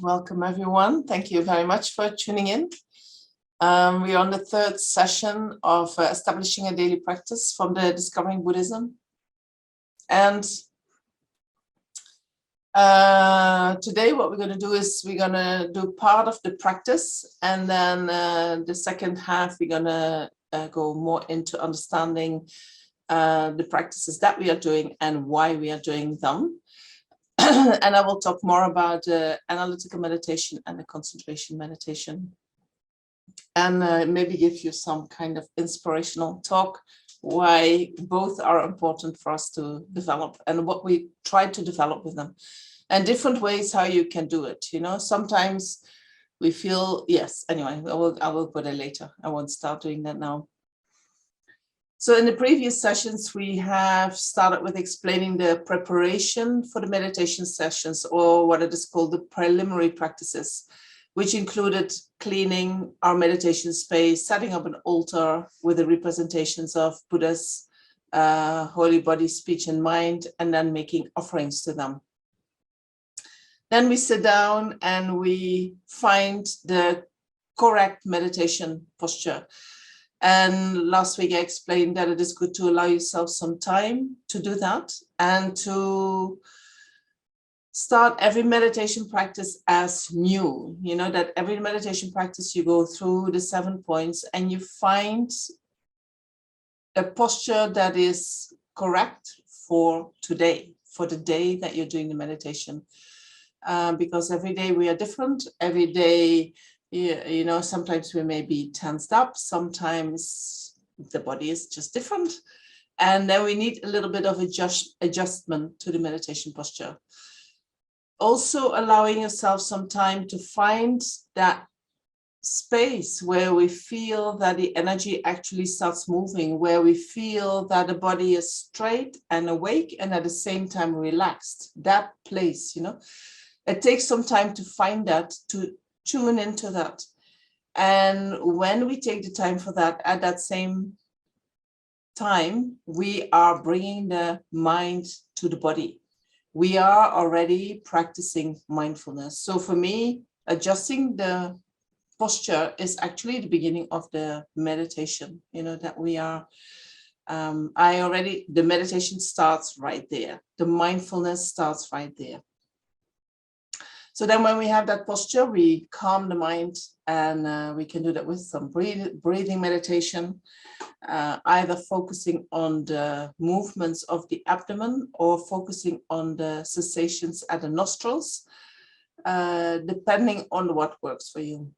Welcome, everyone. Thank you very much for tuning in. We're on the third session of establishing a daily practice from the Discovering Buddhism. And today what we're going to do is we're going to do part of the practice, and then the second half we're going to go more into understanding the practices that we are doing and why we are doing them. And I will talk more about analytical meditation and the concentration meditation, and maybe give you some kind of inspirational talk why both are important for us to develop and what we try to develop with them, and different ways how you can do it. You know, sometimes we feel, yes, anyway, I will put it later. I won't start doing that now. So in the previous sessions, we have started with explaining the preparation for the meditation sessions, or what it is called the preliminary practices, which included cleaning our meditation space, setting up an altar with the representations of Buddha's holy body, speech, and mind, and then making offerings to them. Then we sit down and we find the correct meditation posture. And last week I explained that it is good to allow yourself some time to do that, and to start every meditation practice as new. You know, that every meditation practice you go through the 7 points and you find a posture that is correct for today, for the day that you're doing the meditation. Because every day we are different. Every day, you know, sometimes we may be tensed up, sometimes the body is just different, and then we need a little bit of adjustment to the meditation posture. Also allowing yourself some time to find that space where we feel that the energy actually starts moving, where we feel that the body is straight and awake and at the same time relaxed. That place, you know, it takes some time to find that, to tune into that. And when we take the time for that, at that same time, we are bringing the mind to the body. We are already practicing mindfulness. So for me, adjusting the posture is actually the beginning of the meditation, you know, that we are, the meditation starts right there. The mindfulness starts right there. So then when we have that posture, we calm the mind, and we can do that with some breathing meditation, either focusing on the movements of the abdomen or focusing on the sensations at the nostrils, depending on what works for you.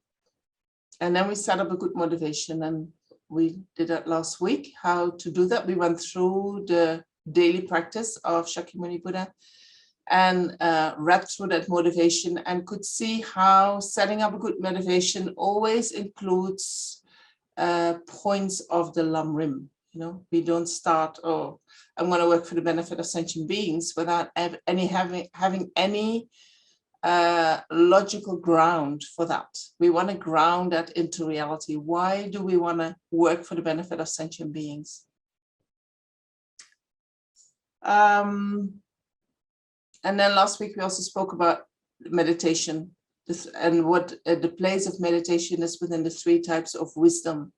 And then we set up a good motivation, and we did that last week, how to do that. We went through the daily practice of Shakyamuni Buddha, and read through that motivation, and could see how setting up a good motivation always includes points of the Lhundrup. You know, we don't start, oh, I'm going to work for the benefit of sentient beings, without having any logical ground for that. We want to ground that into reality. Why do we want to work for the benefit of sentient beings? And then last week we also spoke about meditation, and what the place of meditation is within the 3 types of wisdom.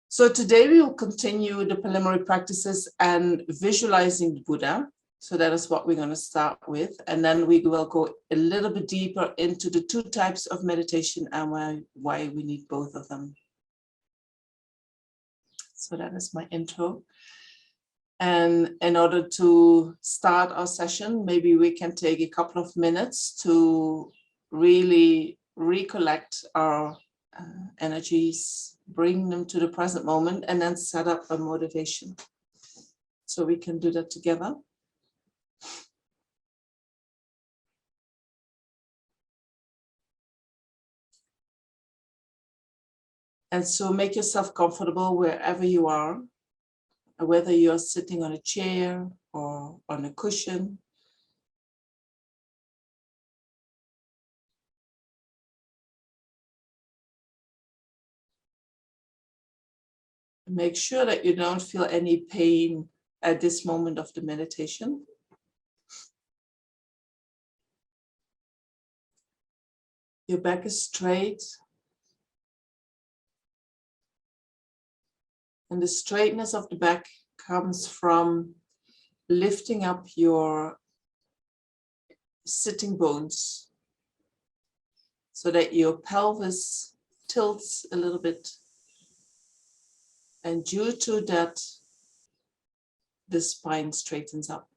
So today we will continue the preliminary practices and visualizing the Buddha. So that is what we're going to start with. And then we will go a little bit deeper into the 2 types of meditation and why we need both of them. So that is my intro. And in order to start our session, maybe we can take a couple of minutes to really recollect our energies, bring them to the present moment, and then set up a motivation. So we can do that together. And so make yourself comfortable wherever you are, whether you're sitting on a chair or on a cushion. Make sure that you don't feel any pain at this moment of the meditation. Your back is straight. And the straightness of the back comes from lifting up your sitting bones so that your pelvis tilts a little bit. And due to that, the spine straightens up.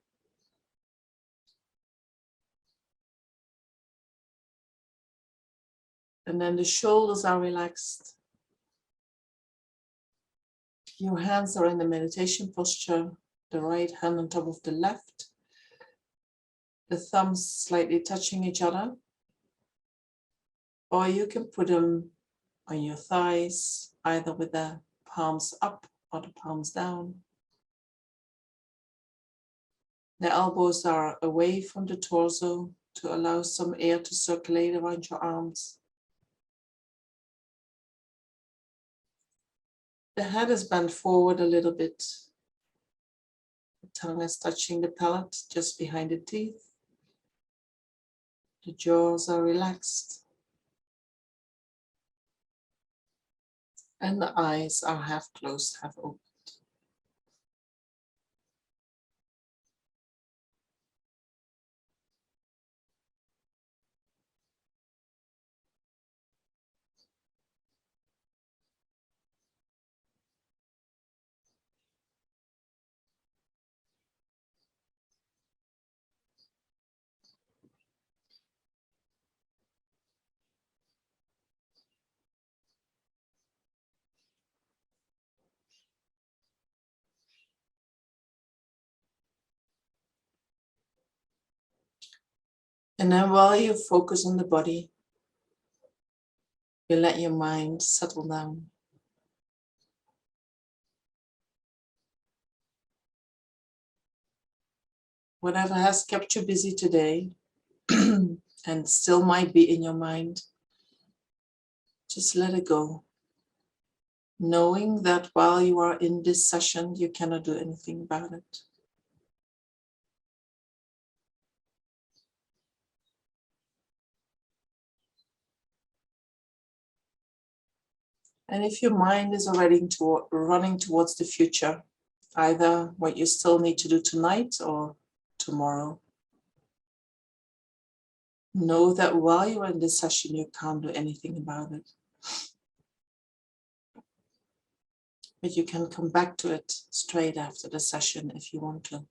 And then the shoulders are relaxed. Your hands are in the meditation posture, the right hand on top of the left, the thumbs slightly touching each other, or you can put them on your thighs, either with the palms up or the palms down. The elbows are away from the torso to allow some air to circulate around your arms. The head is bent forward a little bit. The tongue is touching the palate just behind the teeth. The jaws are relaxed. And the eyes are half closed, half open. And then while you focus on the body, you let your mind settle down. Whatever has kept you busy today and still might be in your mind, just let it go. Knowing that while you are in this session, you cannot do anything about it. And if your mind is already running towards the future, either what you still need to do tonight or tomorrow, know that while you're in this session, you can't do anything about it. But you can come back to it straight after the session if you want to.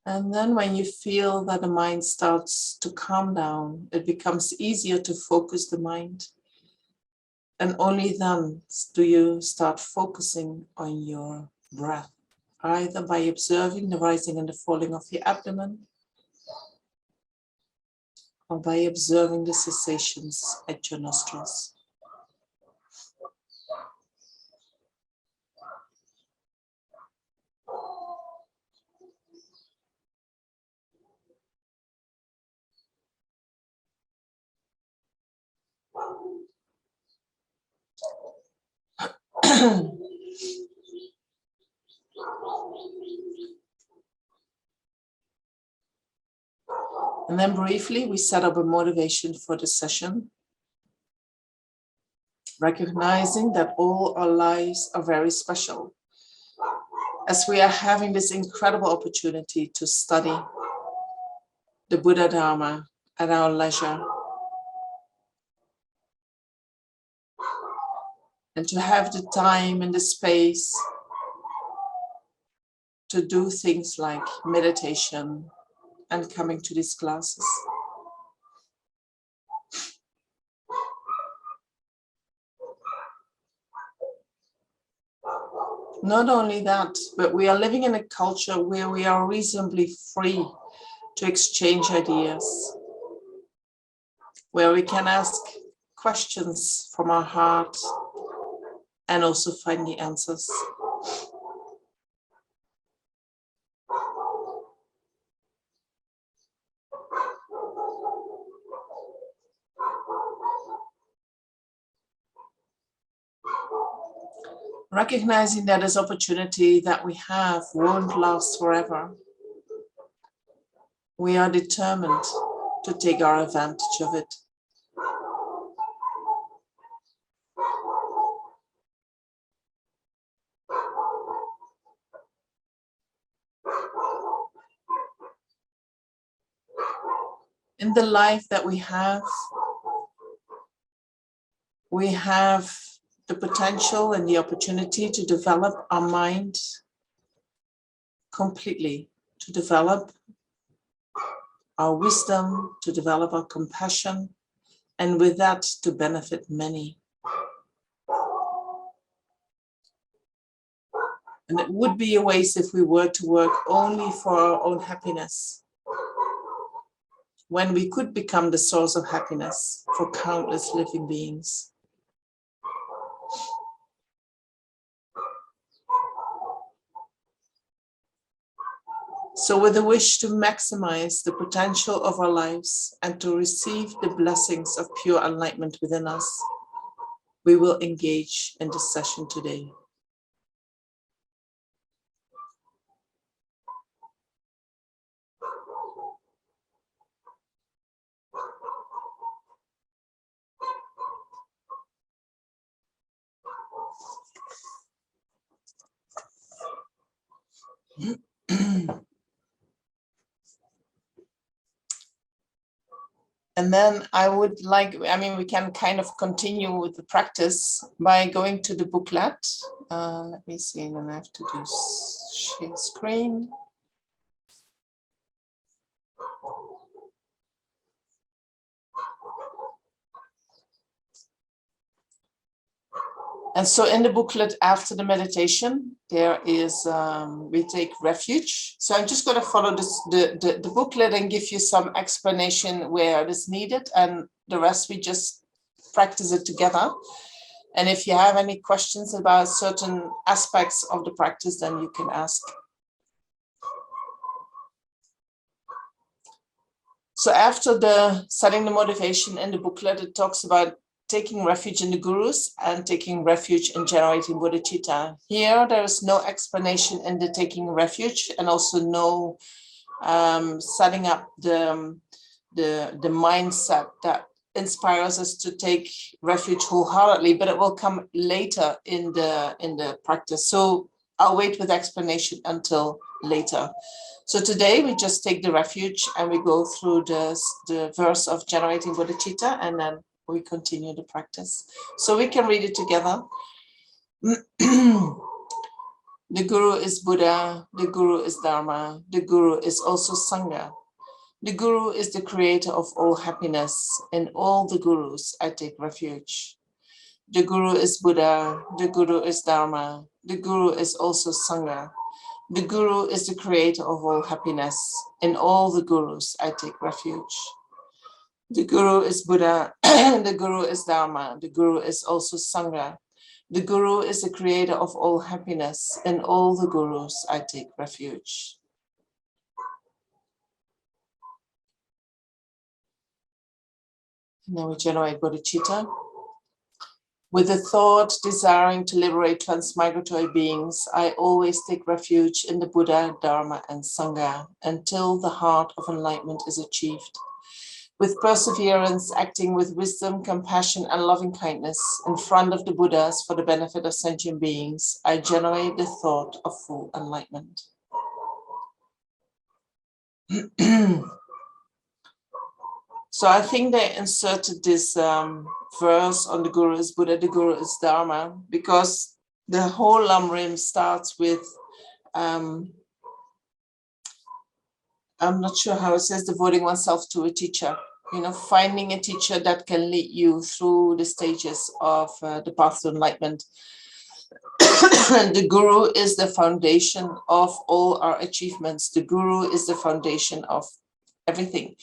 And then when you feel that the mind starts to calm down, it becomes easier to focus the mind. And only then do you start focusing on your breath, either by observing the rising and the falling of the abdomen, or by observing the sensations at your nostrils. And then briefly, we set up a motivation for the session, recognizing that all our lives are very special, as we are having this incredible opportunity to study the Buddha Dharma at our leisure, and to have the time and the space to do things like meditation and coming to these classes. Not only that, but we are living in a culture where we are reasonably free to exchange ideas, where we can ask questions from our heart and also find the answers. recognizing that this opportunity that we have won't last forever. We are determined to take our advantage of it. In the life that we have the potential and the opportunity to develop our mind completely, to develop our wisdom, to develop our compassion, and with that to benefit many. And it would be a waste if we were to work only for our own happiness, when we could become the source of happiness for countless living beings. So with a wish to maximize the potential of our lives and to receive the blessings of pure enlightenment within us, we will engage in this session today. And then we can kind of continue with the practice by going to the booklet. Let me see, and then I have to do share screen. And so in the booklet after the meditation, there is, we take refuge. So I'm just going to follow the booklet and give you some explanation where it is needed, and the rest we just practice it together. And if you have any questions about certain aspects of the practice, then you can ask. So after the setting the motivation in the booklet, it talks about taking refuge in the gurus and taking refuge in generating bodhicitta. Here, there is no explanation in the taking refuge, and also no setting up the mindset that inspires us to take refuge wholeheartedly, but it will come later in the practice. So I'll wait with explanation until later. So today we just take the refuge and we go through the verse of generating bodhicitta, and then we continue the practice. So we can read it together. The Guru is Buddha, the Guru is Dharma, the Guru is also Sangha. The Guru is the creator of all happiness. In all the Gurus, I take refuge. The Guru is Buddha, the Guru is Dharma, the Guru is also Sangha. The Guru is the creator of all happiness. In all the Gurus, I take refuge. The Guru is Buddha, the Guru is Dharma, the Guru is also Sangha. The Guru is the creator of all happiness. In all the Gurus, I take refuge. Now we generate bodhicitta. With a thought desiring to liberate transmigratory beings, I always take refuge in the Buddha, Dharma, and Sangha until the heart of enlightenment is achieved. With perseverance, acting with wisdom, compassion, and loving kindness in front of the Buddhas for the benefit of sentient beings, I generate the thought of full enlightenment. So I think they inserted this verse on the Guru is Buddha, the Guru is Dharma, because the whole Lamrim starts with, I'm not sure how it says, devoting oneself to a teacher, finding a teacher that can lead you through the stages of the path to enlightenment. The Guru is the foundation of all our achievements. The Guru is the foundation of everything.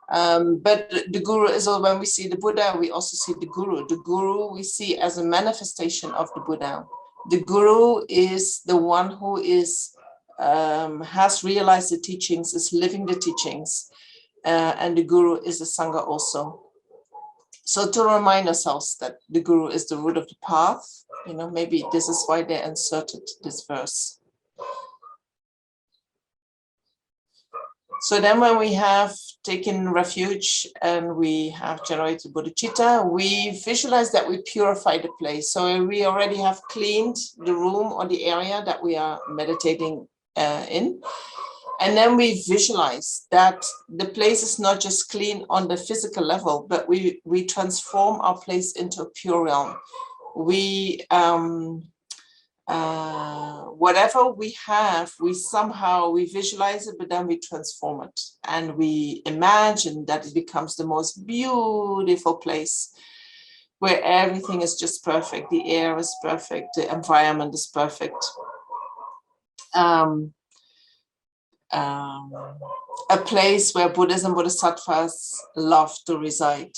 But the Guru is, when we see the Buddha, we also see the Guru. The Guru we see as a manifestation of the Buddha. The Guru is the one who is has realized the teachings, is living the teachings, and the Guru is the Sangha also. So to remind ourselves that the Guru is the root of the path, maybe this is why they inserted this verse. So then when we have taken refuge and we have generated bodhicitta, we visualize that we purify the place. So we already have cleaned the room or the area that we are meditating in. And then we visualize that the place is not just clean on the physical level, but we transform our place into a pure realm. We whatever we have, we visualize it, but then we transform it. And we imagine that it becomes the most beautiful place where everything is just perfect. The air is perfect. The environment is perfect. A place where Buddhas and Bodhisattvas love to reside.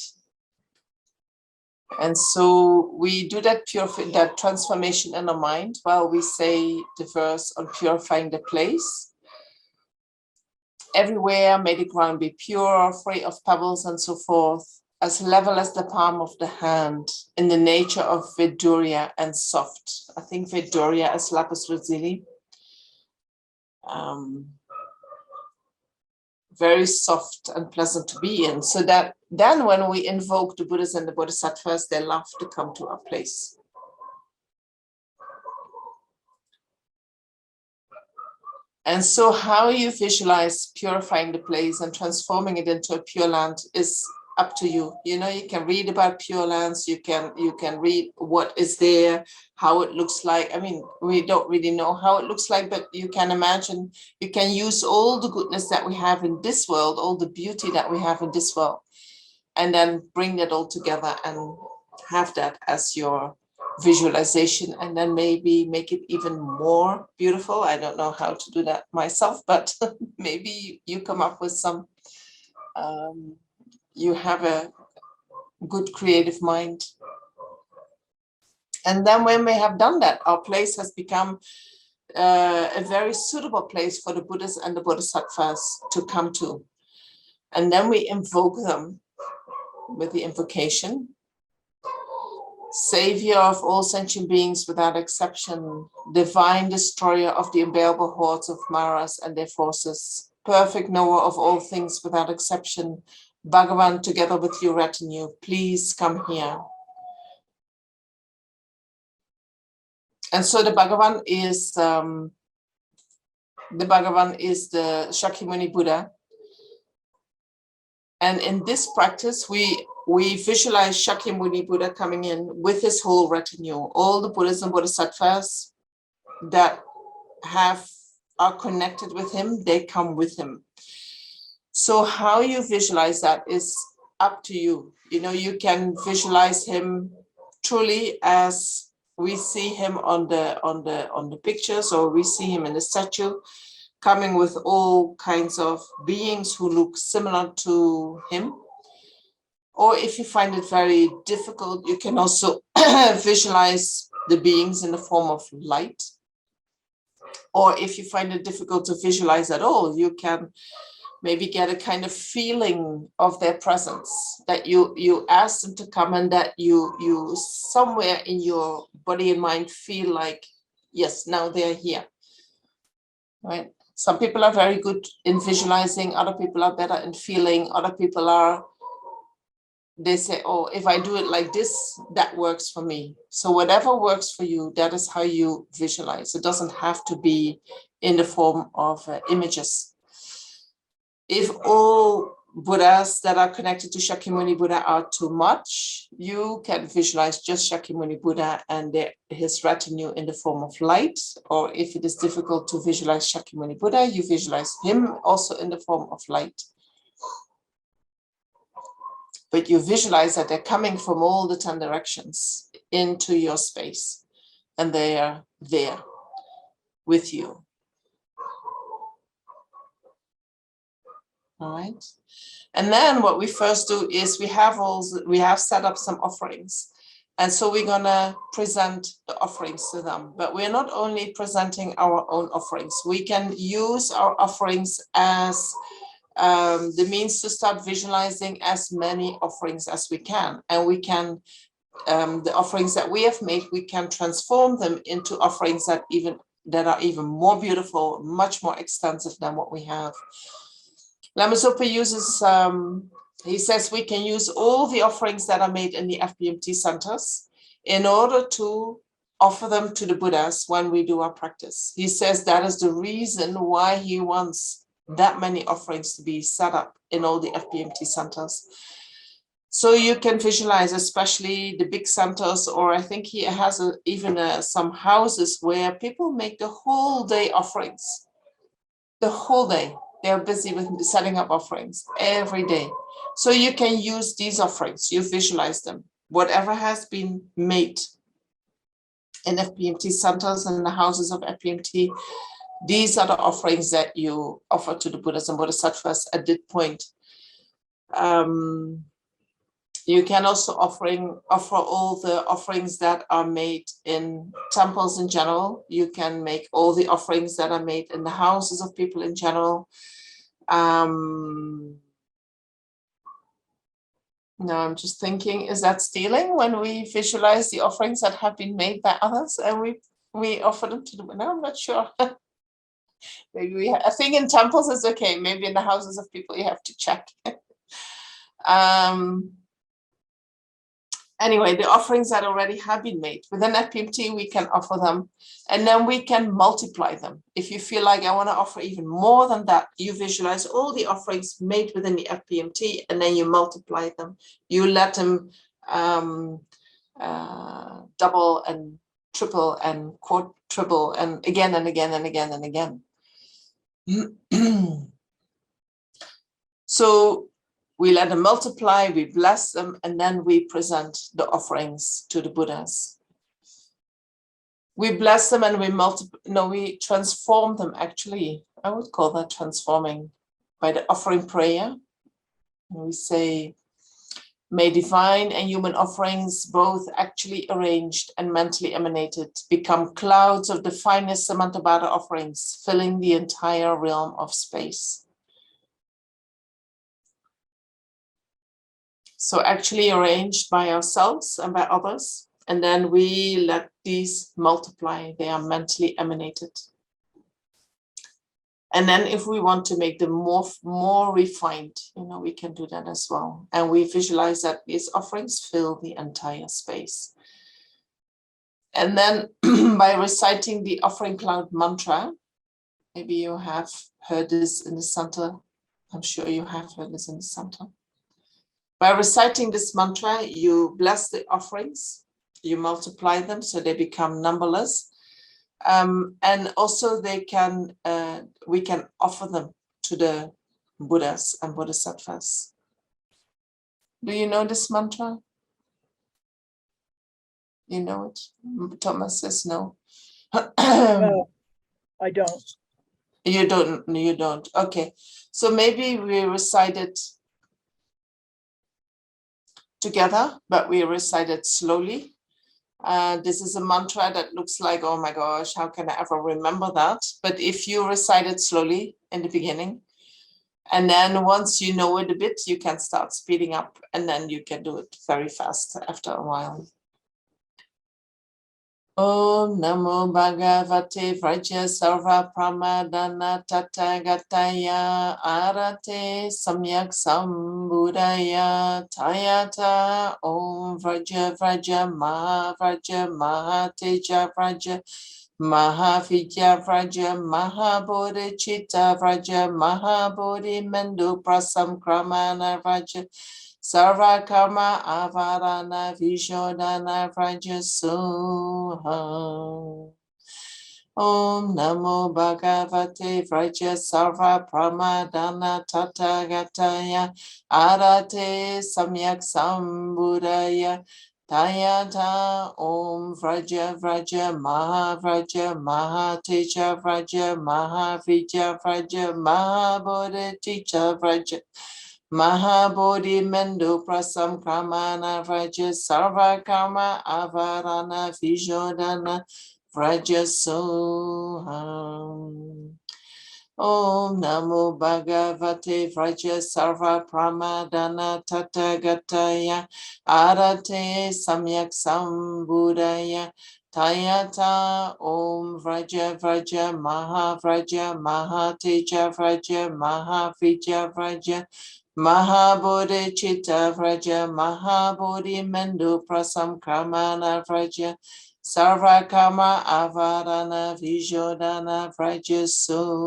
And so we do that transformation in our mind while we say the verse on purifying the place. Everywhere may the ground be pure, free of pebbles and so forth, as level as the palm of the hand, in the nature of Vidurya and soft. I think Vidurya is lapis lazuli. Very soft and pleasant to be in, so that then when we invoke the Buddhas and the Bodhisattvas, they love to come to our place. And so how you visualize purifying the place and transforming it into a pure land is up to you. You can read about pure lands, you can read what is there, how it looks like. I mean, we don't really know how it looks like, but you can imagine, you can use all the goodness that we have in this world, all the beauty that we have in this world, and then bring that all together and have that as your visualization, and then maybe make it even more beautiful. I don't know how to do that myself, but maybe you come up with some you have a good creative mind. And then when we have done that, our place has become a very suitable place for the Buddhas and the Bodhisattvas to come to. And then we invoke them with the invocation. Savior of all sentient beings without exception, divine destroyer of the unbearable hordes of Maras and their forces, perfect knower of all things without exception, Bhagavan, together with your retinue, please come here. And so the Bhagavan is the Shakyamuni Buddha. And in this practice, we visualize Shakyamuni Buddha coming in with his whole retinue. All the Buddhas and Bodhisattvas that are connected with him, they come with him. So how you visualize that is up to you. You can visualize him truly as we see him on the pictures, or we see him in the statue, coming with all kinds of beings who look similar to him. Or if you find it very difficult, you can also visualize the beings in the form of light. Or if you find it difficult to visualize at all, you can maybe get a kind of feeling of their presence, that you ask them to come, and that you somewhere in your body and mind feel like, yes, now they're here, right? Some people are very good in visualizing, other people are better in feeling, other people they say, oh, if I do it like this, that works for me. So whatever works for you, that is how you visualize. It doesn't have to be in the form of images. If all Buddhas that are connected to Shakyamuni Buddha are too much, you can visualize just Shakyamuni Buddha and his retinue in the form of light. Or if it is difficult to visualize Shakyamuni Buddha, you visualize him also in the form of light. But you visualize that they're coming from all the 10 directions into your space, and they are there with you. All right. And then what we first do is we have set up some offerings. And so we're going to present the offerings to them. But we're not only presenting our own offerings. We can use our offerings as the means to start visualizing as many offerings as we can. And we can, the offerings that we have made, we can transform them into offerings that are even more beautiful, much more extensive than what we have. Lama Zopa uses, he says we can use all the offerings that are made in the FBMT centers in order to offer them to the Buddhas when we do our practice. He says that is the reason why he wants that many offerings to be set up in all the FBMT centers. So you can visualize, especially the big centers, or I think he has even some houses where people make the whole day offerings. The whole day. They're busy with setting up offerings every day. So you can use these offerings, you visualize them. Whatever has been made in FBMT centers and the houses of FBMT, these are the offerings that you offer to the Buddhas and Bodhisattvas at this point. You can also offer all the offerings that are made in temples in general. You can make all the offerings that are made in the houses of people in general. Now I'm just thinking, is that stealing when we visualize the offerings that have been made by others and we offer them to them? No, I'm not sure. Maybe I think in temples it's okay. Maybe in the houses of people you have to check. Anyway, the offerings that already have been made within FBMT, we can offer them, and then we can multiply them. If you feel like I want to offer even more than that, you visualize all the offerings made within the FBMT, and then you multiply them. You let them double and triple and quadruple and again and again and again and again. So we let them multiply, we bless them, and then we present the offerings to the Buddhas. We bless them and we transform them, actually. I would call that transforming by the offering prayer. We say, may divine and human offerings, both actually arranged and mentally emanated, become clouds of the finest Samantabhadra offerings, filling the entire realm of space. So actually arranged by ourselves and by others, and then we let these multiply. They are mentally emanated. And then if we want to make them more refined, we can do that as well. And we visualize that these offerings fill the entire space. And then by reciting the offering cloud mantra, maybe you have heard this in the center. I'm sure you have heard this in the center. By reciting this mantra, you bless the offerings, you multiply them so they become numberless. And also we can offer them to the Buddhas and Bodhisattvas. Do you know this mantra? You know it? Thomas says no. No, I don't. You don't. Okay. So maybe we recite it together, but we recite it slowly. This is a mantra that looks like, oh my gosh, how can I ever remember that? But if you recite it slowly in the beginning, and then once you know it a bit, you can start speeding up, and then you can do it very fast after a while. Om Namo Bhagavate Vraja Sarva Pramadana Tathagataya Arate Samyak Sambuddhaya Tayata Om Vraja Vraja Maha Teja Vraja Mahavijya Vraja Mahabodhi Chitta Vraja Mahabodhi Mendu Prasam Kramana Vraja Sarva karma avarana vishodana vrajasuha. Om Namo Bhagavate Vraja Sarva Pramadana Tathagataya Arate Samyak Sambuddhaya Tayata Om Vraja Vraja Mahateja Vraja Mahavijya Vraja Mahabodhi Chitta Vraja Mahabodhi Mendu Prasam Kramana Vraja Sarva Karma Avarana Vishodana Vraja Soham. Om Namo Bhagavate Vraja Sarva Pramadana Tatagataya Arate Samyak Sambuddhaya Tayata Om Vraja Vraja Maha Vraja Teja Vraja Vija Vraja Mahabodhi Chitta Vraja Mahabodhi Mendu Prasam Kramana Vraja Sarva Karma Avarana Vijodana Vrajasoha.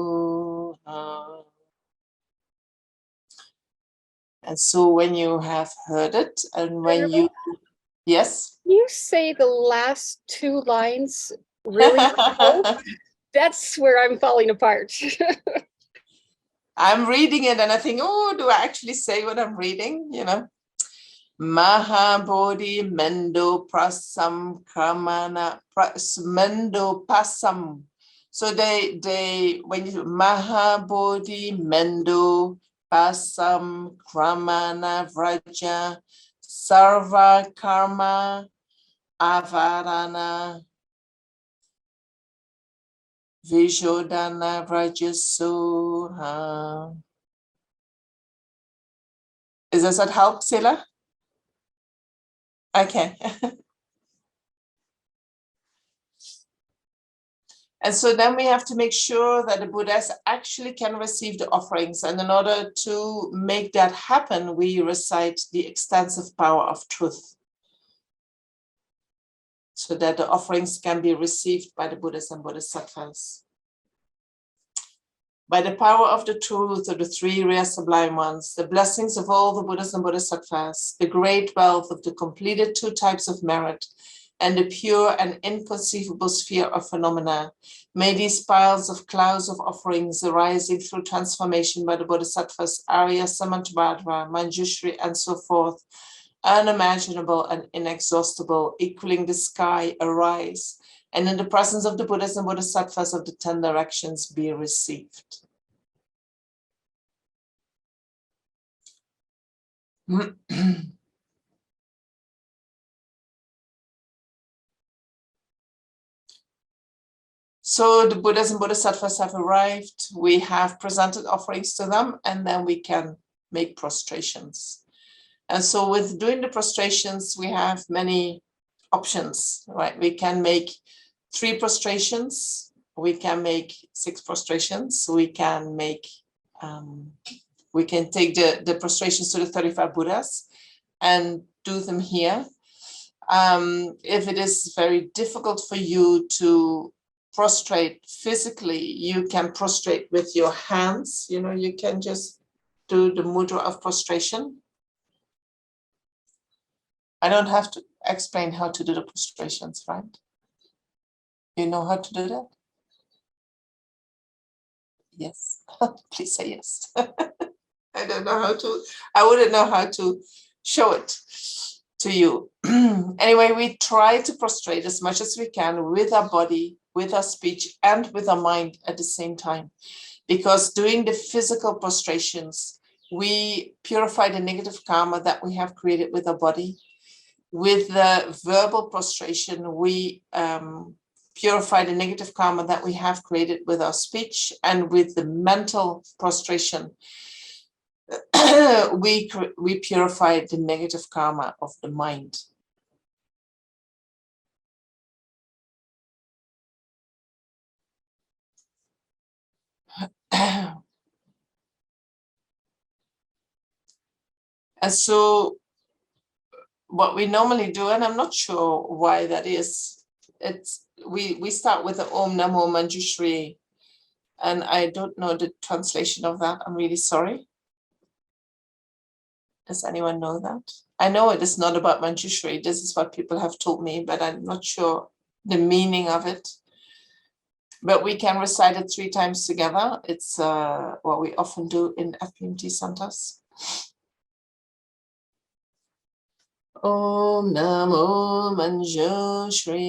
And so when you have heard it and when you, yes? You say the last two lines really slow. That's where I'm falling apart. I'm reading it and I think, oh, do I actually say what I'm reading? You know, Mahabodhi Mendo Prasam Kramana Mendo Pasam. So when you Mahabodhi Mendo Pasam Kramana Vraja Sarva Karma Avarana Vijodana Vrajasoha. Does that help, Sila? Okay. And so then we have to make sure that the Buddhas actually can receive the offerings. And in order to make that happen, we recite the extensive power of truth, so that the offerings can be received by the Buddhas and Bodhisattvas. By the power of the truth of the three rare sublime ones, the blessings of all the Buddhas and Bodhisattvas, the great wealth of the completed two types of merit, and the pure and inconceivable sphere of phenomena, may these piles of clouds of offerings arising through transformation by the Bodhisattvas, Arya, Samantabhadra, Manjushri, and so forth, unimaginable and inexhaustible, equaling the sky, arise, and in the presence of the Buddhas and Bodhisattvas of the 10 directions be received. So the Buddhas and Bodhisattvas have arrived, we have presented offerings to them, and then we can make prostrations. And so with doing the prostrations, we have many options, right? We can make 3 prostrations, we can make 6 prostrations, we can make, we can take the prostrations to the 35 Buddhas and do them here. If it is very difficult for you to prostrate physically, you can prostrate with your hands. You know, you can just do the mudra of prostration. I don't have to explain how to do the prostrations, right? You know how to do that? Yes. Please say yes. I don't know how to, I wouldn't know how to show it to you. Anyway, we try to prostrate as much as we can with our body, with our speech, and with our mind at the same time. Because doing the physical prostrations, we purify the negative karma that we have created with our body. With the verbal prostration, we purify the negative karma that we have created with our speech, and with the mental prostration, we purify the negative karma of the mind. And so what we normally do, and I'm not sure why that is, it's we start with the Om Namo Manjushri, and I don't know the translation of that. I'm really sorry. Does anyone know that? I know it is not about Manjushri. This is what people have told me, but I'm not sure the meaning of it. But we can recite it 3 times together. It's what we often do in FPMT centers. Om Namo Manjushri,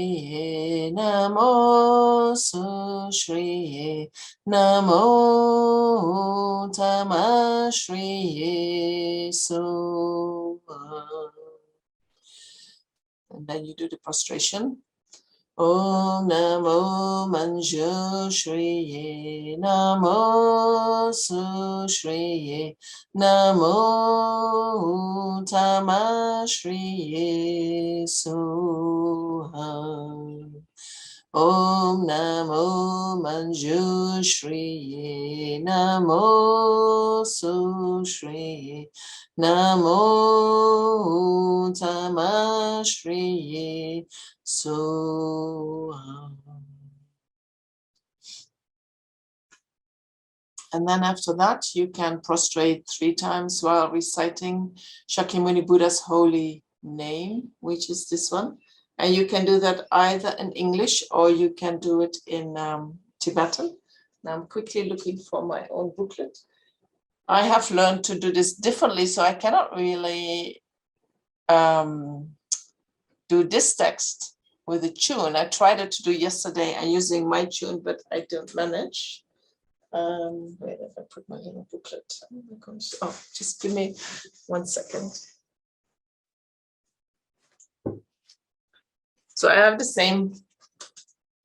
Namo Sushri, Namo Tamashri. So, and then you do the prostration. Om Namo Manjushriye, Namo Sushriye, Namo Tamashriye Soham. Om Namo Manjushriye, Namo Sushriye, Namo Tamashriye Soham. And then after that, you can prostrate 3 times while reciting Shakyamuni Buddha's holy name, which is this one. And you can do that either in English or you can do it in Tibetan. Now I'm quickly looking for my own booklet. I have learned to do this differently, so I cannot really do this text with a tune. I tried to do yesterday and using my tune, but I don't manage. Where did I put my little booklet? Oh my gosh. Oh, just give me 1 second. So I have the same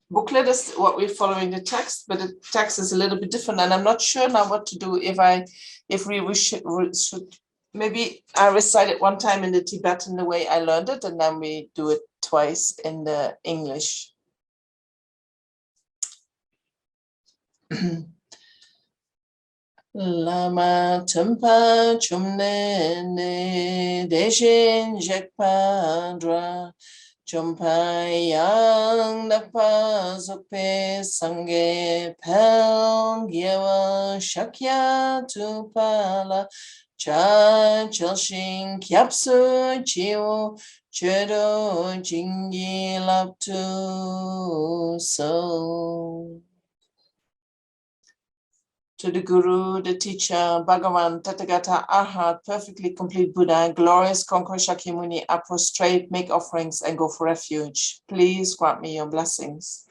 booklet as what we're following the text, but the text is a little bit different, and I'm not sure now what to do. If we should maybe I recite it 1 time in the Tibetan the way I learned it, and then we do it twice in the English. Lama tumpa chumne ne deshin jekpadra Chompayang Nakpa Zokpe Sange Pel Gyewa Shakya Tupala Cha Chelshin Kyapsu Chiwo Chedo Jingi Laptu So. To the Guru, the teacher, Bhagavan, Tathagata, Arhat, perfectly complete Buddha, glorious conqueror Shakyamuni, I prostrate, make offerings, and go for refuge. Please grant me your blessings.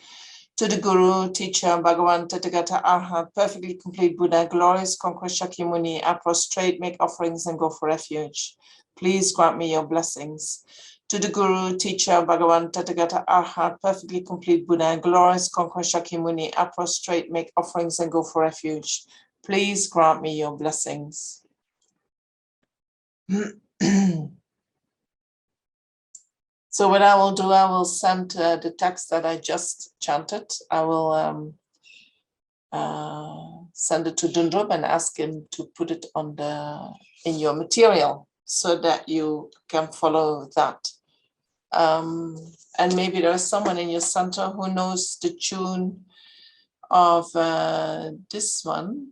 To the Guru, teacher, Bhagavan, Tathagata, Arhat, perfectly complete Buddha, glorious conqueror Shakyamuni, I prostrate, make offerings, and go for refuge. Please grant me your blessings. To the Guru, teacher, Bhagavan, Tathagata, Arhat, perfectly complete Buddha, glorious conqueror Shakyamuni, I prostrate, make offerings, and go for refuge. Please grant me your blessings. So what I will do, I will send the text that I just chanted. I will send it to Lhundrup and ask him to put it on in your material so that you can follow that. And maybe there's someone in your center who knows the tune of this one.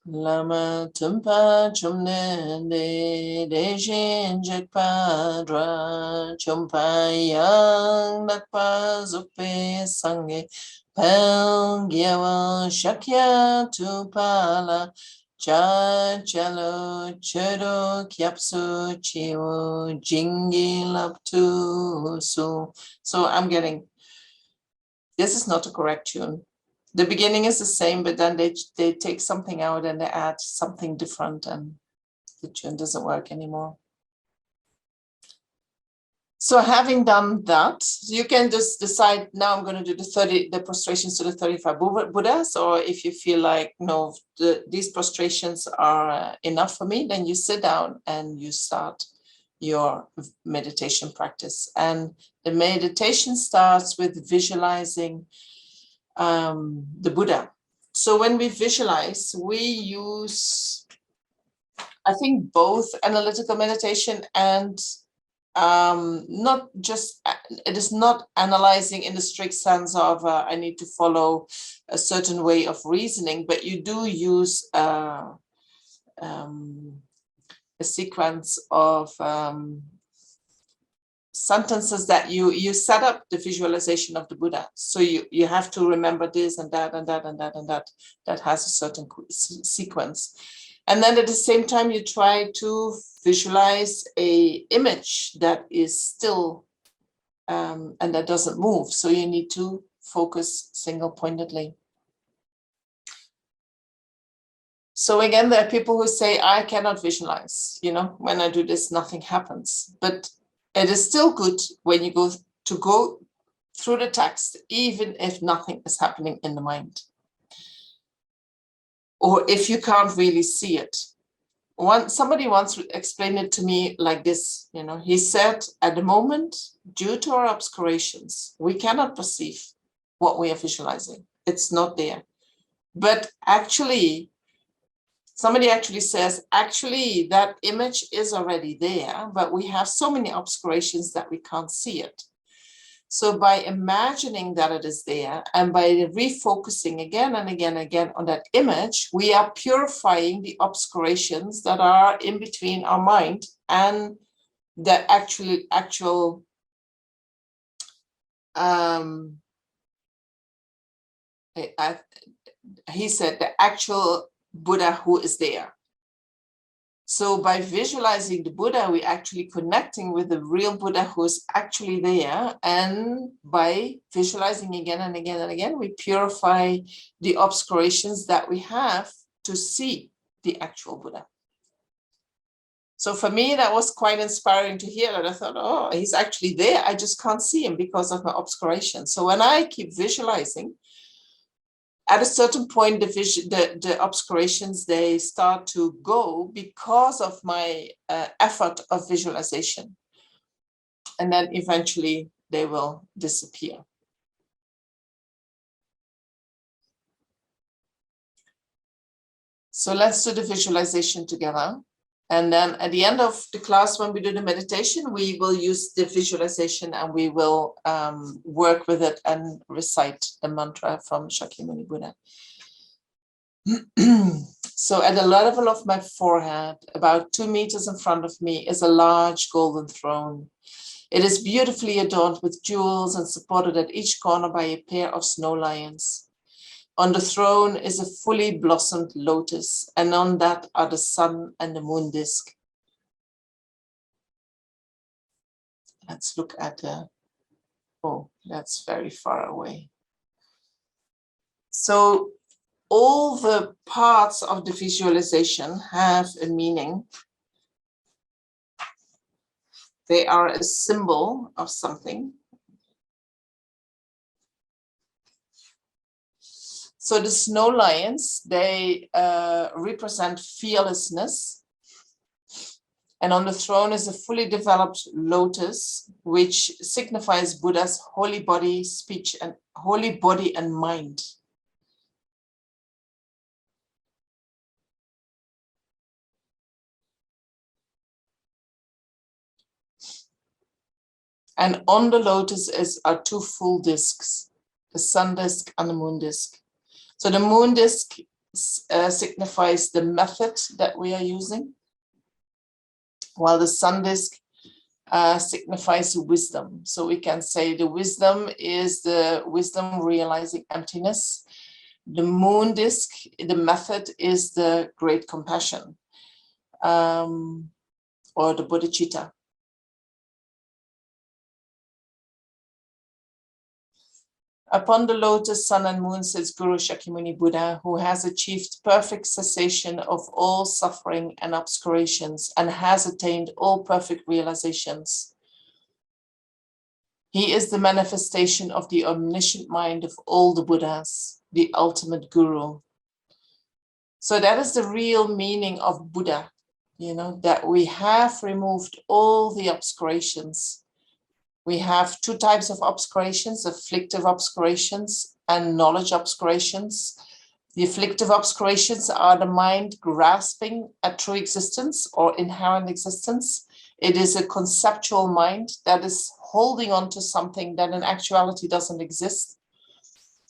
Lama tumpa chumne de dejin jekpadra chumpa yang nakpa zukpe sange pel gyewa shakya tupala cha chalo chedo kyapsu chiwo jingi laptu so. So I'm getting, this is not a correct tune. The beginning is the same, but then they take something out and they add something different and the tune doesn't work anymore. So having done that, you can just decide, now I'm going to do the prostrations to the 35 Buddhas, or if you feel like, no, these prostrations are enough for me, then you sit down and you start your meditation practice. And the meditation starts with visualizing the Buddha. So when we visualize, we use, I think, both analytical meditation and not just, it is not analyzing in the strict sense of I need to follow a certain way of reasoning, but you do use a sequence of sentences that you set up the visualization of the Buddha. So you have to remember this and that and that and that and that has a certain sequence. And then at the same time, you try to visualize a image that is still and that doesn't move. So you need to focus single-pointedly. So again, there are people who say, I cannot visualize, when I do this, nothing happens. But it is still good when you go through the text, even if nothing is happening in the mind, or if you can't really see it. Somebody once explained it to me like this, he said, at the moment, due to our obscurations, we cannot perceive what we are visualizing. It's not there. But actually, somebody actually says, actually, that image is already there, but we have so many obscurations that we can't see it. So by imagining that it is there and by refocusing again and again and again on that image, we are purifying the obscurations that are in between our mind and the actual he said the actual Buddha who is there. So by visualizing the Buddha, we're actually connecting with the real Buddha who is actually there. And by visualizing again and again and again, we purify the obscurations that we have to see the actual Buddha. So for me, that was quite inspiring to hear that. I thought, oh, he's actually there. I just can't see him because of my obscuration. So when I keep visualizing, at a certain point, the obscurations, they start to go because of my effort of visualization. And then eventually they will disappear. So let's do the visualization together. And then at the end of the class, when we do the meditation, we will use the visualization and we will work with it and recite the mantra from Shakyamuni Buddha. So at the level of my forehead, about 2 meters in front of me, is a large golden throne. It is beautifully adorned with jewels and supported at each corner by a pair of snow lions. On the throne is a fully blossomed lotus, and on that are the sun and the moon disk. Let's look at the, oh, that's very far away. So all the parts of the visualization have a meaning. They are a symbol of something. So the snow lions, they represent fearlessness. And on the throne is a fully developed lotus, which signifies Buddha's holy body, speech, and holy body and mind. And on the lotus are 2 full discs, the sun disk and the moon disk. So the moon disk signifies the method that we are using, while the sun disk signifies wisdom. So we can say the wisdom is the wisdom realizing emptiness. The moon disk, the method, is the great compassion, or the bodhicitta. Upon the lotus, sun and moon sits Guru Shakyamuni Buddha, who has achieved perfect cessation of all suffering and obscurations and has attained all perfect realizations. He is the manifestation of the omniscient mind of all the Buddhas, the ultimate Guru. So that is the real meaning of Buddha, that we have removed all the obscurations. We have 2 types of obscurations, afflictive obscurations and knowledge obscurations. The afflictive obscurations are the mind grasping at true existence or inherent existence. It is a conceptual mind that is holding on to something that in actuality doesn't exist.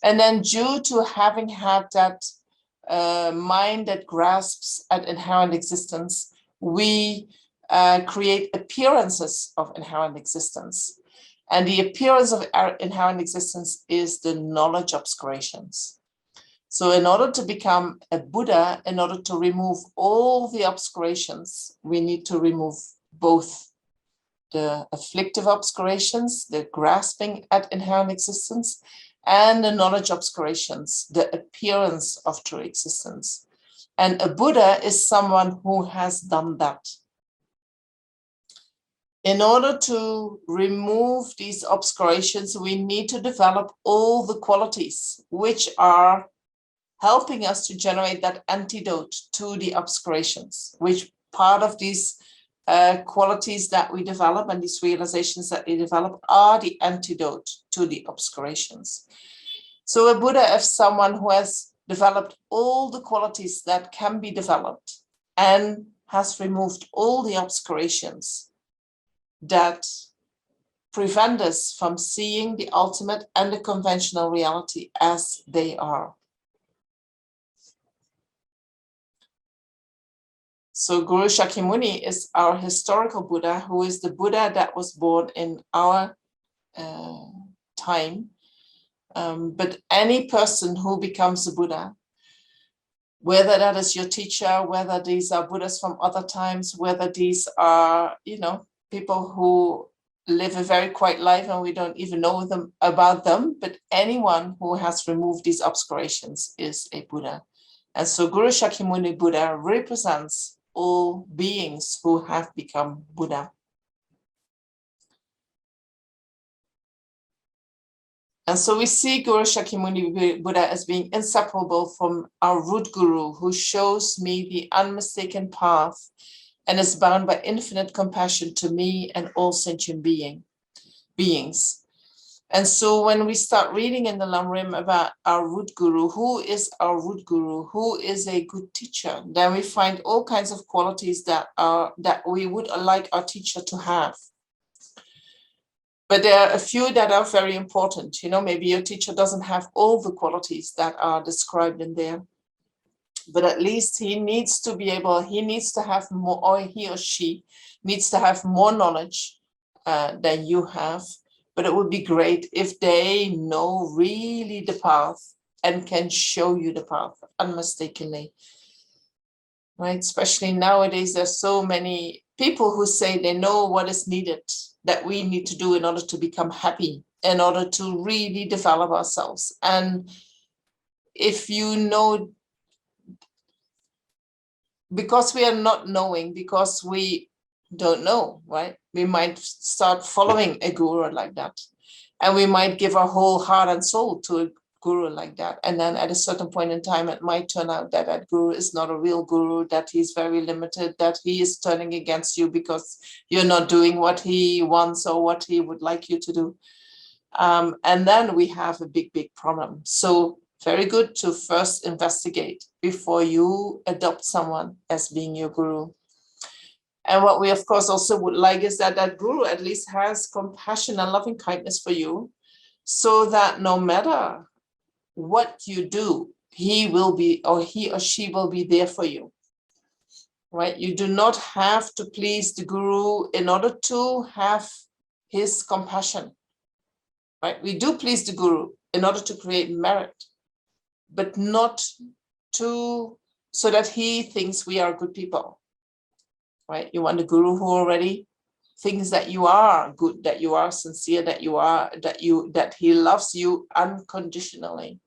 And then due to having had that mind that grasps at inherent existence, we create appearances of inherent existence. And the appearance of inherent existence is the knowledge obscurations. So in order to become a Buddha, in order to remove all the obscurations, we need to remove both the afflictive obscurations, the grasping at inherent existence, and the knowledge obscurations, the appearance of true existence. And a Buddha is someone who has done that. In order to remove these obscurations, we need to develop all the qualities which are helping us to generate that antidote to the obscurations, which part of these qualities that we develop and these realizations that we develop are the antidote to the obscurations. So a Buddha is someone who has developed all the qualities that can be developed and has removed all the obscurations that prevent us from seeing the ultimate and the conventional reality as they are. So Guru Shakyamuni is our historical Buddha, who is the Buddha that was born in our time. But any person who becomes a Buddha, whether that is your teacher, whether these are Buddhas from other times, whether these are, people who live a very quiet life and we don't even know about them, but anyone who has removed these obscurations is a Buddha. And so Guru Shakyamuni Buddha represents all beings who have become Buddha. And so we see Guru Shakyamuni Buddha as being inseparable from our root guru, who shows me the unmistaken path and is bound by infinite compassion to me and all sentient beings. And so when we start reading in the Lamrim about our root guru, who is our root guru, who is a good teacher, then we find all kinds of qualities that we would like our teacher to have. But there are a few that are very important. Maybe your teacher doesn't have all the qualities that are described in there, but at least he needs to have more, or he or she needs to have more knowledge than you have. But it would be great if they know really the path and can show you the path unmistakably, right? Especially nowadays, there's so many people who say they know what is needed, that we need to do in order to become happy, in order to really develop ourselves. And if you know, because we are not knowing, because we don't know, right? We might start following a guru like that. And we might give our whole heart and soul to a guru like that. And then at a certain point in time, it might turn out that that guru is not a real guru, that he's very limited, that he is turning against you because you're not doing what he wants or what he would like you to do. And then we have a big, big problem. So very good to first investigate before you adopt someone as being your guru. And what we, of course, also would like is that that guru at least has compassion and loving kindness for you, so that no matter what you do, he will be, or he or she will be there for you, right? You do not have to please the guru in order to have his compassion, right? We do please the guru in order to create merit, but not so that he thinks we are good people. Right? You want a guru who already thinks that you are good, that you are sincere, that he loves you unconditionally.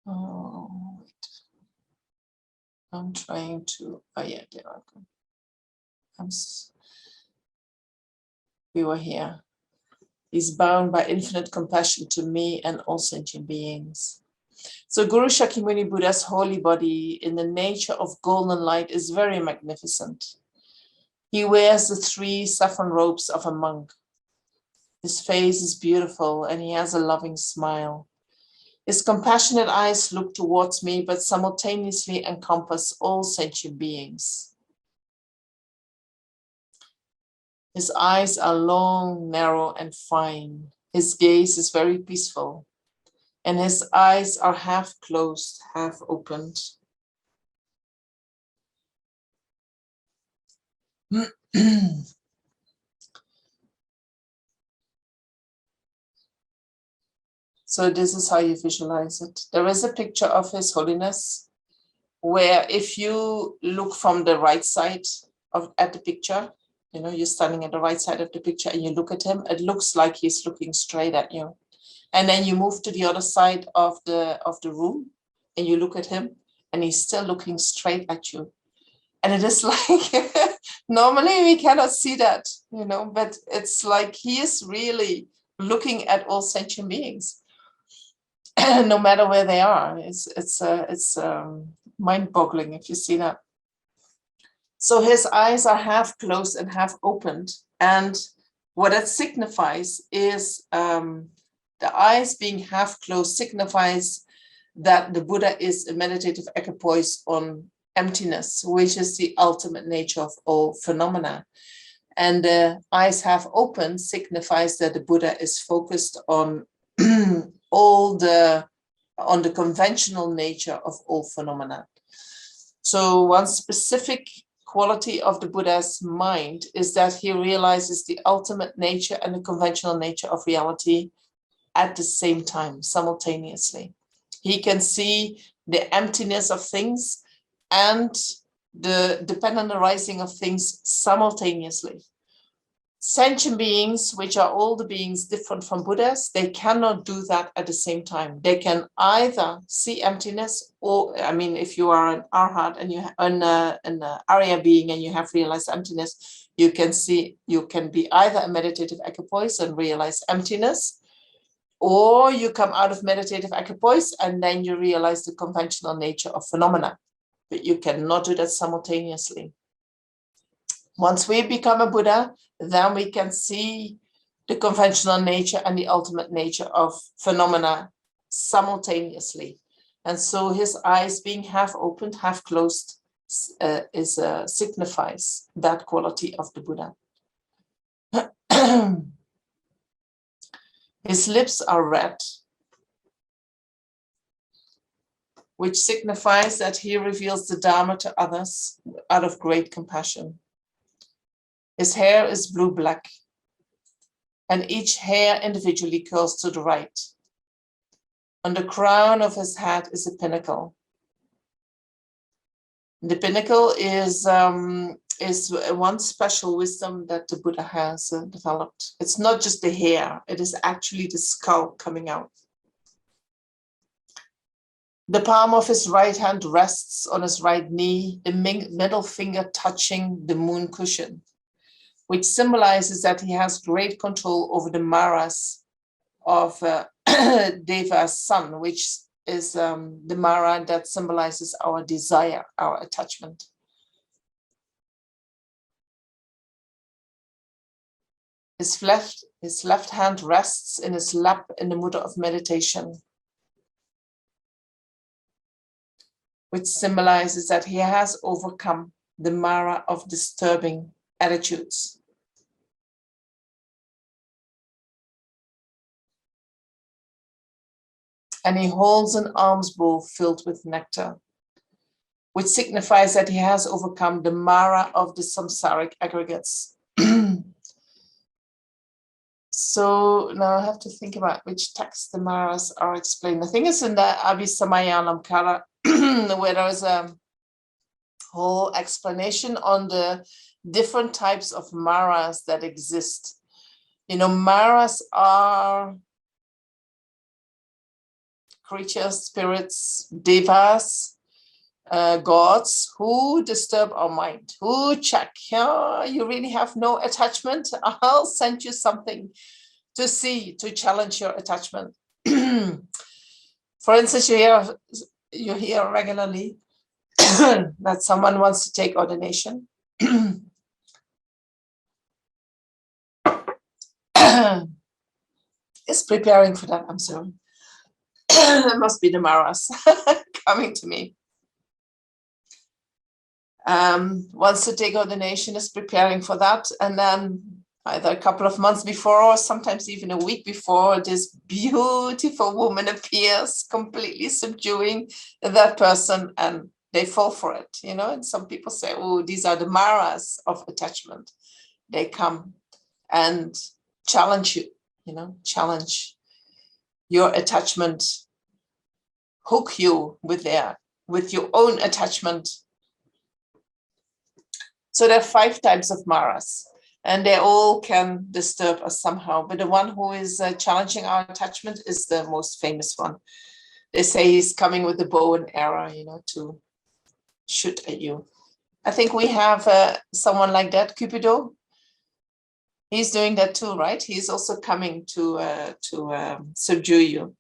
Oh, I'm trying to. Oh yeah, there I go. We were here. Is bound by infinite compassion to me and all sentient beings. So Guru Shakyamuni Buddha's holy body in the nature of golden light is very magnificent. He wears the 3 saffron robes of a monk. His face is beautiful and he has a loving smile. His compassionate eyes look towards me, but simultaneously encompass all sentient beings. His eyes are long, narrow, and fine. His gaze is very peaceful, and his eyes are half closed, half opened. So this is how you visualize it. There is a picture of His Holiness, where if you look from the right side at the picture, you're standing at the right side of the picture and you look at him, it looks like he's looking straight at you. And then you move to the other side of the room and you look at him and he's still looking straight at you. And it is like, normally we cannot see that, you know, but it's like he is really looking at all sentient beings, no matter where they are. It's mind-boggling if you see that. So his eyes are half closed and half opened. And what that signifies is the eyes being half closed signifies that the Buddha is a meditative equipoise on emptiness, which is the ultimate nature of all phenomena. And the eyes half open signifies that the Buddha is focused on on the conventional nature of all phenomena. So one specific quality of the Buddha's mind is that he realizes the ultimate nature and the conventional nature of reality at the same time, simultaneously. He can see the emptiness of things and the dependent arising of things simultaneously. Sentient beings, which are all the beings different from Buddhas, they cannot do that at the same time. They can either see emptiness, or, I mean, if you are an arhat and you an Arya being and you have realized emptiness, you can be either a meditative equipoise and realize emptiness, or you come out of meditative equipoise and then you realize the conventional nature of phenomena. But you cannot do that simultaneously. Once we become a Buddha, then we can see the conventional nature and the ultimate nature of phenomena simultaneously. And so his eyes being half opened, half closed signifies that quality of the Buddha. His lips are red, which signifies that he reveals the Dharma to others out of great compassion. His hair is blue-black, and each hair individually curls to the right. On the crown of his head is a pinnacle. The pinnacle is one special wisdom that the Buddha has developed. It's not just the hair, it is actually the skull coming out. The palm of his right hand rests on his right knee, the middle finger touching the moon cushion, which symbolizes that he has great control over the maras of Deva's son, which is the mara that symbolizes our desire, our attachment. His left hand rests in his lap in the mudra of meditation, which symbolizes that he has overcome the mara of disturbing attitudes. And he holds an alms bowl filled with nectar, which signifies that he has overcome the mara of the samsaric aggregates. So now I have to think about which text the maras are explained. I think it's in the Abhisamayanamkara, where there is a whole explanation on the different types of maras that exist. You know, maras are creatures, spirits, devas, gods who disturb our mind, who check, you really have no attachment, I'll send you something to see, to challenge your attachment. For instance, you hear regularly that someone wants to take ordination. Is preparing for that, I'm sorry. It must be the maras coming to me. Wants to take ordination, is preparing for that, and then either a couple of months before or sometimes even a week before, this beautiful woman appears, completely subduing that person, and they fall for it, you know. And some people say, oh, these are the maras of attachment. They come and challenge you, you know, challenge your attachment, hook you with your own attachment. So there are 5 types of maras. And they all can disturb us somehow. But the one who is challenging our attachment is the most famous one. They say he's coming with a bow and arrow, to shoot at you. I think we have someone like that, Cupido. He's doing that too, right? He's also coming to subdue you.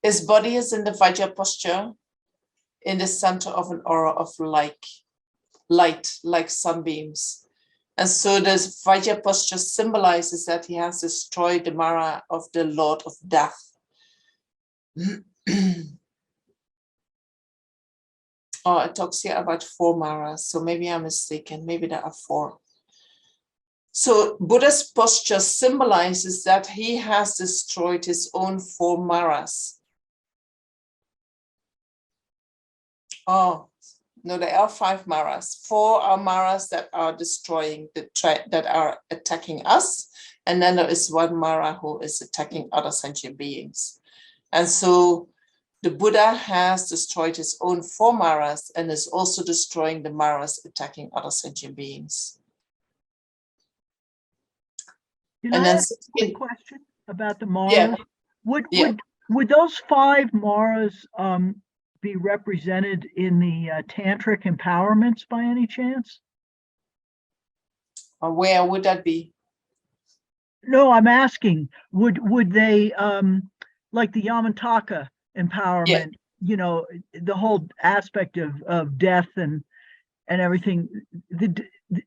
His body is in the Vajra posture, in the center of an aura of light, like sunbeams. And so this Vajra posture symbolizes that he has destroyed the Mara of the Lord of Death. Oh, it talks here about 4 Maras, so maybe I'm mistaken. Maybe there are 4. So Buddha's posture symbolizes that he has destroyed his own 4 Maras. Oh, no, there are 5 Maras. 4 are Maras that are destroying, that are attacking us. And then there is 1 Mara who is attacking other sentient beings. And so the Buddha has destroyed his own 4 Maras and is also destroying the Maras attacking other sentient beings. Can And I then ask a quick question about the Maras? Yeah. Would those 5 Maras be represented in the tantric empowerments by any chance? Where would that be? No, I'm asking, would they like the Yamantaka empowerment, the whole aspect of death and everything.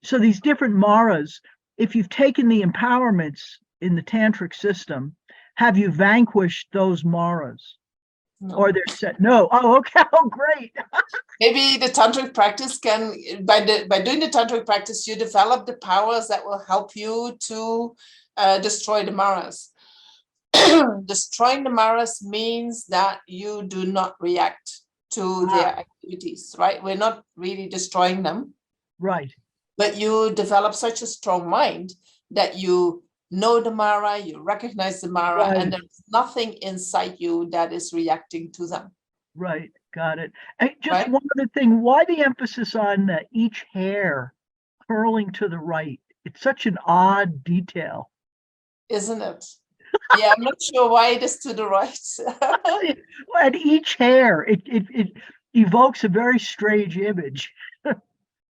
So these different Maras, if you've taken the empowerments in the tantric system, have you vanquished those Maras? No. Or they're set? No. Oh, okay. Oh, great. Maybe the tantric practice can, by doing the tantric practice, you develop the powers that will help you to destroy the Maras. Destroying the Maras means that you do not react to their activities, right? We're not really destroying them. Right. But you develop such a strong mind that you know the Mara, you recognize the Mara, Right. and there's nothing inside you that is reacting to them. Right. Got it. And just Right? one other thing, why the emphasis on each hair curling to the right? It's such an odd detail. Isn't it? Yeah, I'm not sure why it is to the right. And each hair, it evokes a very strange image.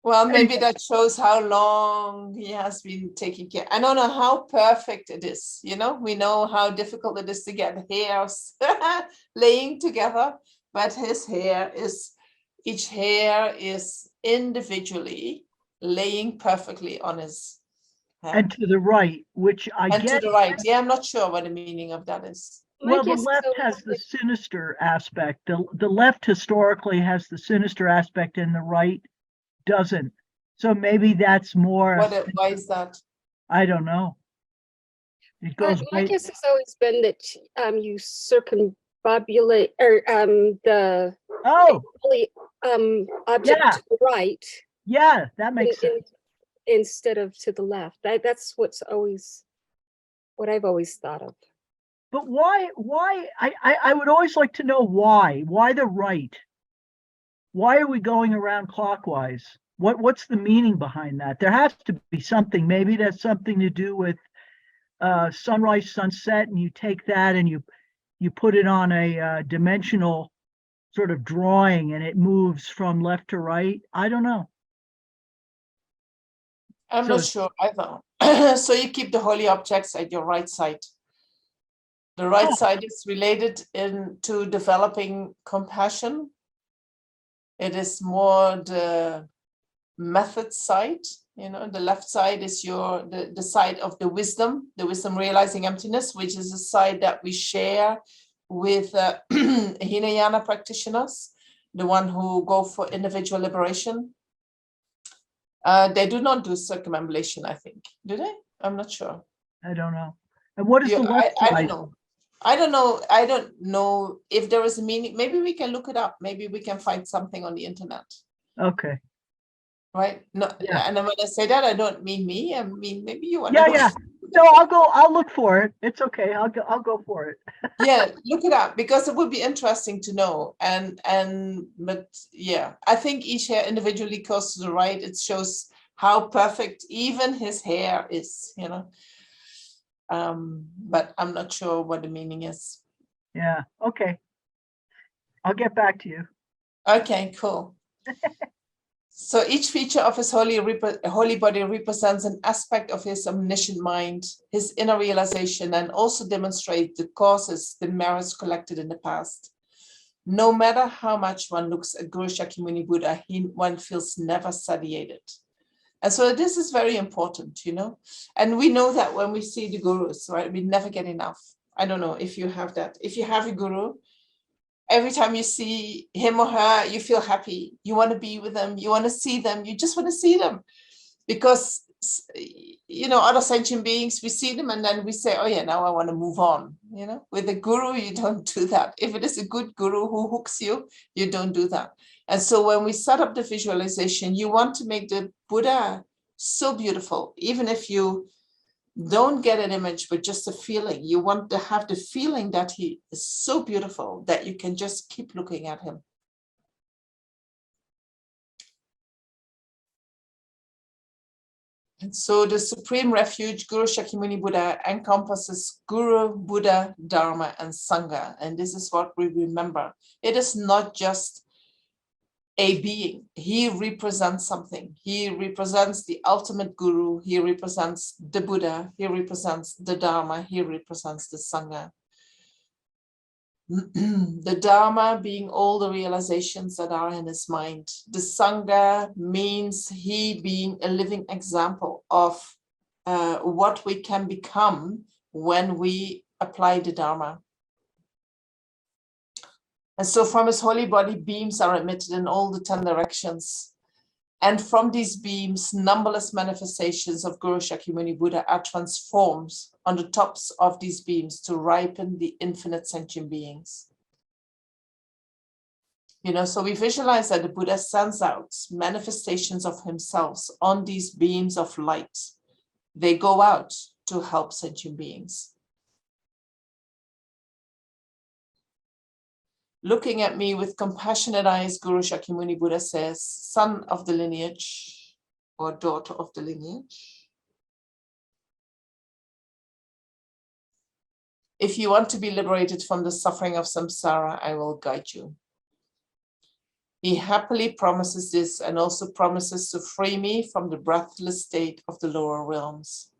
Well, maybe that shows how long he has been taking care. I don't know how perfect it is. We know how difficult it is to get hairs laying together, but each hair is individually laying perfectly on his head. And to the right, which I And get. to the right. Yeah, I'm not sure what the meaning of that is. Well, the left has the sinister aspect. The left historically has the sinister aspect and the right doesn't. So maybe that's more. Why is that? I don't know. It goes my guess has always been that you circumambulate or the object to the right. Yeah, that makes sense. Instead of to the left. That's what I've always thought of. But why I would always like to know why the right? Why are we going around clockwise? What's the meaning behind that? There has to be something. Maybe it has something to do with sunrise, sunset, and you take that and you put it on a dimensional sort of drawing and it moves from left to right. I don't know. I'm not sure either. So you keep the holy objects at your right side. The right side is related to developing compassion. It is more the method side. The left side is the side of the wisdom realizing emptiness, which is a side that we share with Hinayana practitioners, the one who go for individual liberation. They do not do circumambulation, I think. Do they? I'm not sure. I don't know. And what is the left side? I don't know. I don't know if there is a meaning. Maybe we can look it up. Maybe we can find something on the internet. Okay. right? No, Yeah. and when I say that, I don't mean me. I mean maybe you want Yeah, to go. yeah. No, I'll look for it. It's okay. I'll go for it. Yeah, look it up because it would be interesting to know. But yeah, I think each hair individually goes to the right. It shows how perfect even his hair is, you know. But I'm not sure what the meaning is. Yeah. Okay. I'll get back to you. Okay, cool. So each feature of his holy body represents an aspect of his omniscient mind, his inner realization, and also demonstrate the causes, the merits collected in the past. No matter how much one looks at Guru Shakyamuni Buddha, one feels never satiated. And so this is very important, you know. And we know that when we see the gurus, right, we never get enough. I don't know if you have that. If you have a guru, every time you see him or her, you feel happy. You want to be with them. You want to see them. You just want to see them. Because, you know, other sentient beings, we see them and then we say, oh yeah, now I want to move on. You know, with a guru, you don't do that. If it is a good guru who hooks you, you don't do that. And so when we set up the visualization, you want to make the Buddha so beautiful, even if you don't get an image, but just a feeling. You want to have the feeling that he is so beautiful that you can just keep looking at him. And so the supreme refuge, Guru Shakyamuni Buddha, encompasses Guru, Buddha, Dharma, and Sangha. And this is what we remember. It is not just a being. He represents something. He represents the ultimate Guru. He represents the Buddha. He represents the Dharma. He represents the Sangha. The Dharma being all the realizations that are in his mind. The Sangha means he being a living example of what we can become when we apply the Dharma. And so from his holy body, beams are emitted in all the 10 directions. And from these beams, numberless manifestations of Guru Shakyamuni Buddha are transformed on the tops of these beams to ripen the infinite sentient beings. You know, so we visualize that the Buddha sends out manifestations of himself on these beams of light. They go out to help sentient beings. Looking at me with compassionate eyes, Guru Shakyamuni Buddha says, son of the lineage or daughter of the lineage. If you want to be liberated from the suffering of samsara, I will guide you. He happily promises this and also promises to free me from the breathless state of the lower realms.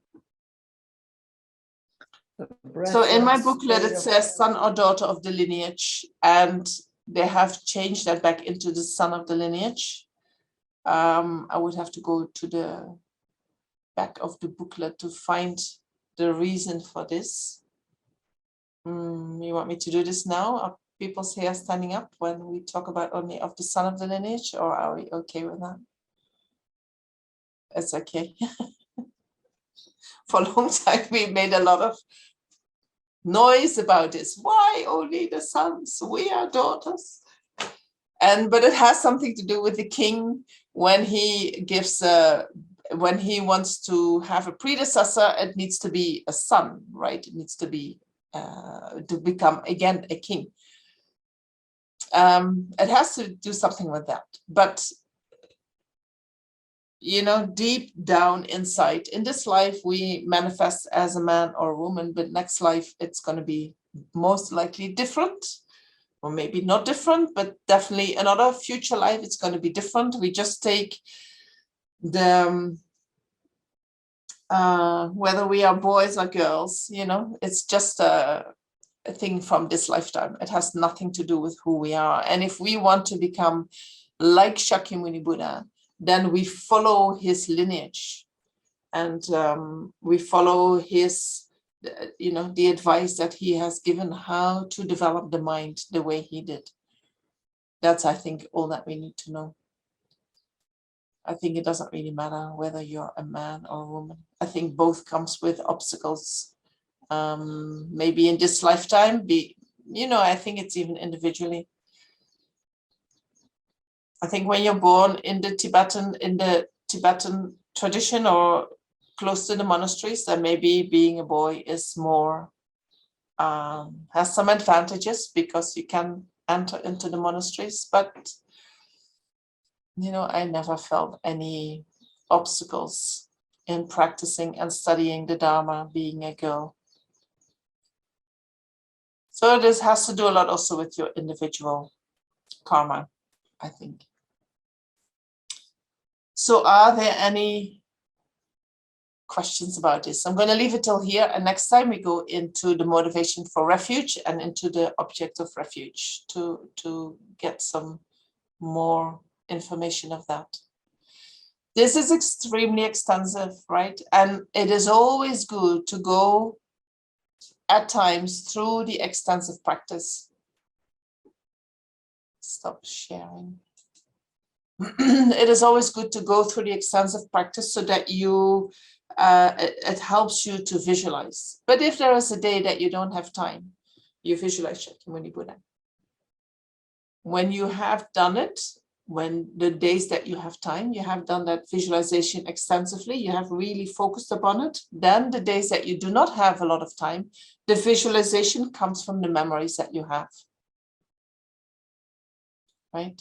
So in my booklet, it says son or daughter of the lineage, and they have changed that back into the son of the lineage. I would have to go to the back of the booklet to find the reason for this. You want me to do this now? Are people's hair standing up when we talk about only of the son of the lineage, or are we okay with that? It's okay. For a long time, we made a lot of noise about this. Why only the sons? We are daughters. But it has something to do with the king when he gives when he wants to have a predecessor. It needs to be a son, right? It needs to be to become again a king. It has to do something with that. But you know, deep down inside, in this life, we manifest as a man or a woman, but next life, it's going to be most likely different, or maybe not different, but definitely another future life, it's going to be different. We just take the, whether we are boys or girls, you know, it's just a thing from this lifetime. It has nothing to do with who we are. And if we want to become like Shakyamuni Buddha, then we follow his lineage, and we follow his, you know, the advice that he has given how to develop the mind the way he did. That's, I think, all that we need to know. I think it doesn't really matter whether you're a man or a woman. I think both comes with obstacles. Maybe in this lifetime, you know, I think it's even individually. I think when you're born in the Tibetan tradition or close to the monasteries, then maybe being a boy is more, has some advantages because you can enter into the monasteries. But, I never felt any obstacles in practicing and studying the Dharma being a girl. So this has to do a lot also with your individual karma, I think. So are there any questions about this? I'm going to leave it till here, and next time we go into the motivation for refuge and into the object of refuge to get some more information of that. This is extremely extensive, right? And it is always good to go at times through the extensive practice. Stop sharing. It is always good to go through the extensive practice so that it helps you to visualize. But if there is a day that you don't have time, you visualize Shakyamuni Buddha. When you have done it, when the days that you have time, you have done that visualization extensively, you have really focused upon it, then the days that you do not have a lot of time, the visualization comes from the memories that you have. Right?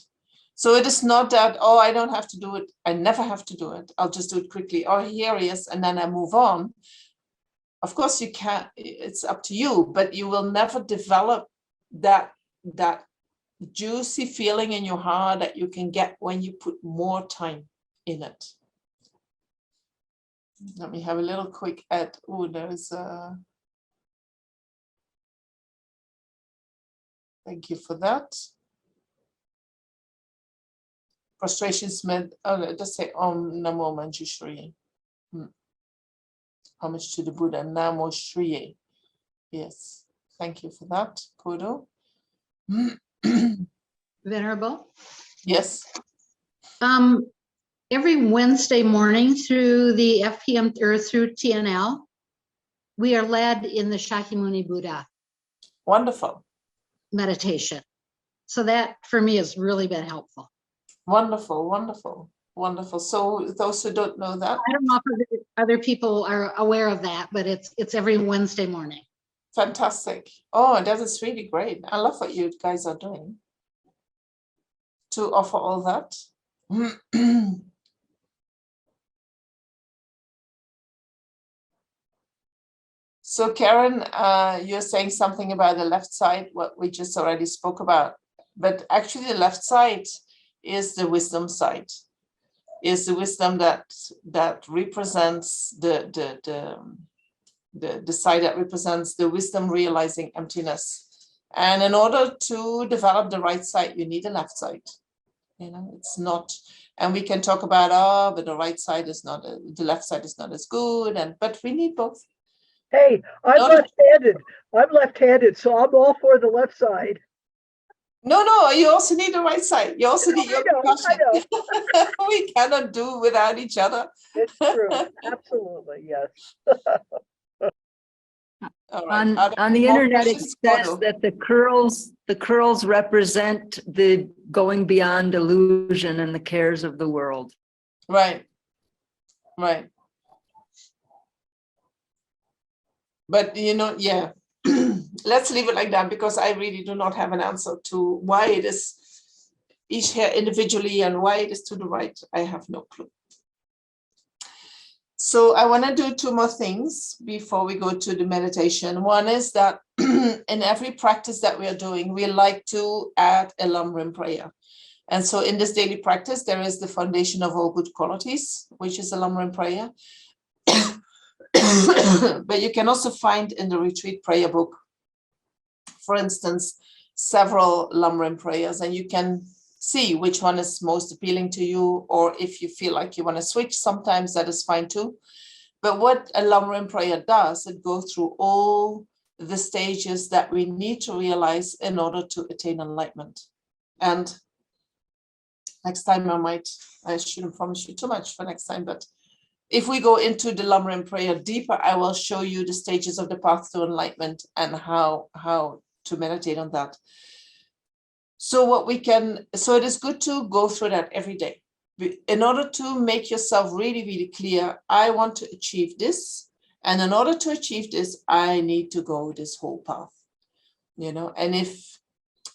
So it is not that, oh, I don't have to do it. I never have to do it. I'll just do it quickly. Or here he is, and then I move on. Of course, you can't, it's up to you, but you will never develop that juicy feeling in your heart that you can get when you put more time in it. Let me have a little quick add. Oh, there's a... Thank you for that. Prostrations meant, oh, just say Om Namo Manjushri. Homage to the Buddha, Namo Shriye. Yes, thank you for that, Kodo. Venerable. Yes. Every Wednesday morning through the FPM or through TNL, we are led in the Shakyamuni Buddha Wonderful. meditation. So that for me has really been helpful. Wonderful, wonderful, wonderful. So those who don't know that. I don't know if other people are aware of that, but it's every Wednesday morning. Fantastic. Oh, that is really great. I love what you guys are doing to offer all that. So Karen, you're saying something about the left side, what we just already spoke about, but actually the left side is the wisdom side, is the wisdom that represents the side that represents the wisdom realizing emptiness. And in order to develop the right side, you need a left side. It's not, and we can talk about, but the right side is not, the left side is not as good, but we need both. Hey, I'm left-handed. I'm left-handed, so I'm all for the left side. No, you also need the right side. You also need your I know. We cannot do without each other. It's true. Absolutely, yes. All right. On the internet, it says that the curls represent the going beyond illusion and the cares of the world. Right. But yeah, let's leave it like that, because I really do not have an answer to why it is each hair individually and why it is to the right. I have no clue. So I want to do two more things before we go to the meditation. One is that in every practice that we are doing, we like to add a Lhundrup prayer. And so in this daily practice, there is the foundation of all good qualities, which is a Lhundrup prayer. But you can also find in the retreat prayer book, for instance, several Lhundrup prayers, and you can see which one is most appealing to you, or if you feel like you want to switch, sometimes that is fine too. But what a Lhundrup prayer does, it goes through all the stages that we need to realize in order to attain enlightenment. And next time I shouldn't promise you too much for next time, but if we go into the Lhundrup prayer deeper, I will show you the stages of the path to enlightenment and how to meditate on that. So it is good to go through that every day. In order to make yourself really, really clear, I want to achieve this. And in order to achieve this, I need to go this whole path, and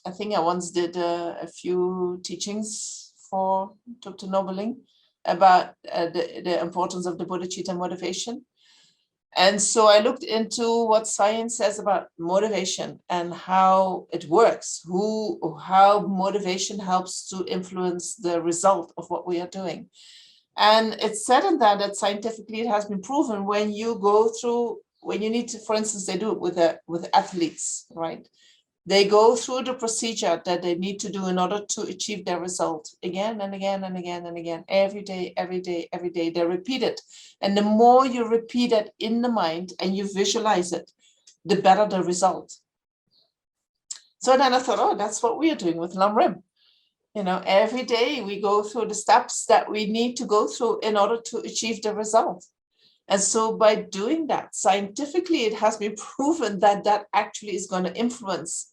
I think I once did a few teachings for Dr. Nobeling about the importance of the bodhicitta motivation. And so I looked into what science says about motivation and how it works, how motivation helps to influence the result of what we are doing. And it's said in that scientifically it has been proven when you need to, for instance, they do it with athletes, right? They go through the procedure that they need to do in order to achieve their result again and again and again and again, every day, every day, every day. They repeat it. And the more you repeat it in the mind and you visualize it, the better the result. So then I thought, oh, that's what we are doing with Lhundrup. Every day we go through the steps that we need to go through in order to achieve the result. And so by doing that, scientifically, it has been proven that that actually is going to influence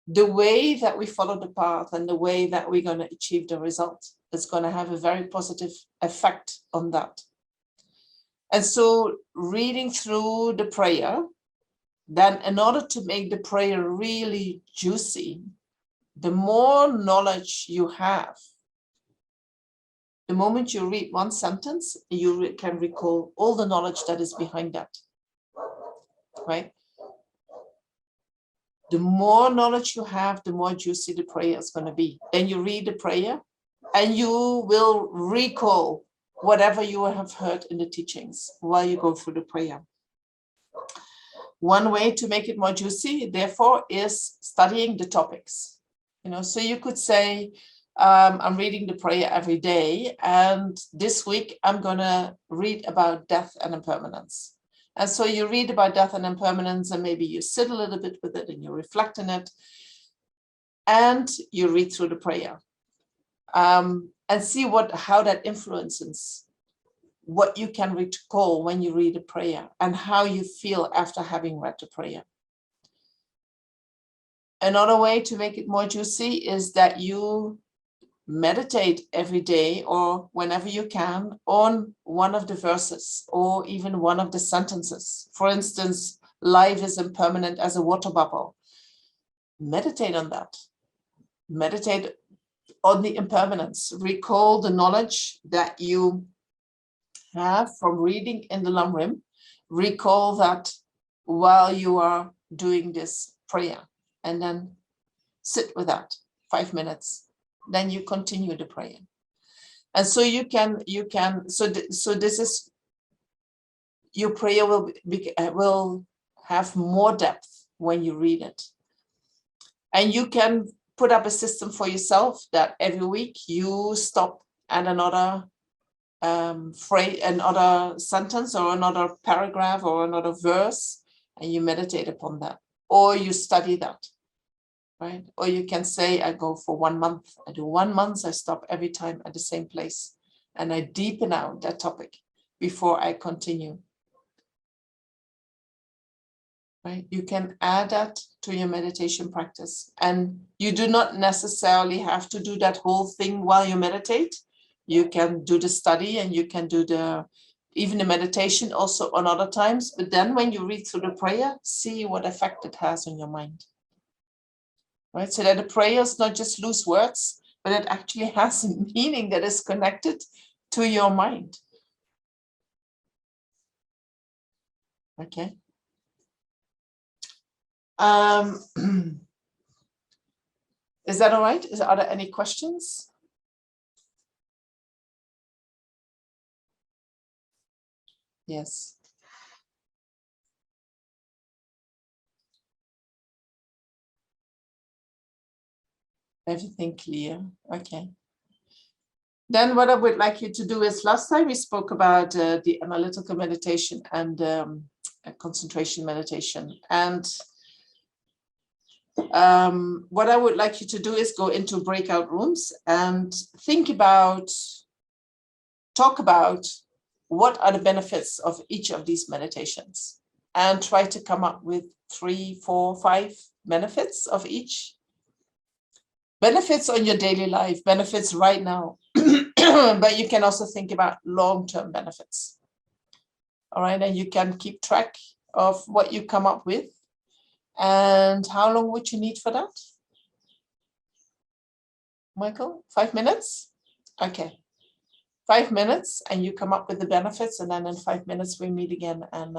the way that we follow the path and the way that we're going to achieve the result. It's going to have a very positive effect on that. And so reading through the prayer, then in order to make the prayer really juicy, the more knowledge you have, the moment you read one sentence, you can recall all the knowledge that is behind that, right? The more knowledge you have, the more juicy the prayer is going to be. Then you read the prayer and you will recall whatever you have heard in the teachings while you go through the prayer. One way to make it more juicy, therefore, is studying the topics. So you could say, I'm reading the prayer every day, and this week I'm going to read about death and impermanence. And so you read about death and impermanence, and maybe you sit a little bit with it and you reflect on it, and you read through the prayer, and see how that influences what you can recall when you read a prayer and how you feel after having read the prayer. Another way to make it more juicy is that you meditate every day or whenever you can on one of the verses or even one of the sentences. For instance, life is impermanent as a water bubble. Meditate on that. Meditate on the impermanence. Recall the knowledge that you have from reading in the Lhundrup. Recall that while you are doing this prayer, and then sit with that 5 minutes. Then you continue the prayer. And so so this is, your prayer will have more depth when you read it. And you can put up a system for yourself that every week you stop at another phrase, another sentence or another paragraph or another verse, and you meditate upon that, or you study that. Right? Or you can say, I go for 1 month. I do 1 month. I stop every time at the same place. And I deepen out that topic before I continue. Right? You can add that to your meditation practice. And you do not necessarily have to do that whole thing while you meditate. You can do the study and you can do even the meditation also on other times. But then when you read through the prayer, see what effect it has on your mind. Right, so that the prayer is not just loose words, but it actually has a meaning that is connected to your mind. Okay. Is that all right? Are there any questions? Yes. Everything clear. Okay. Then what I would like you to do is, last time we spoke about the analytical meditation and concentration meditation. And what I would like you to do is go into breakout rooms and talk about what are the benefits of each of these meditations, and try to come up with 3, 4, 5 benefits of each. Benefits on your daily life, benefits right now, but you can also think about long-term benefits. All right, and you can keep track of what you come up with. And how long would you need for that? Michael, 5 minutes? Okay. 5 minutes and you come up with the benefits, and then in 5 minutes we meet again, and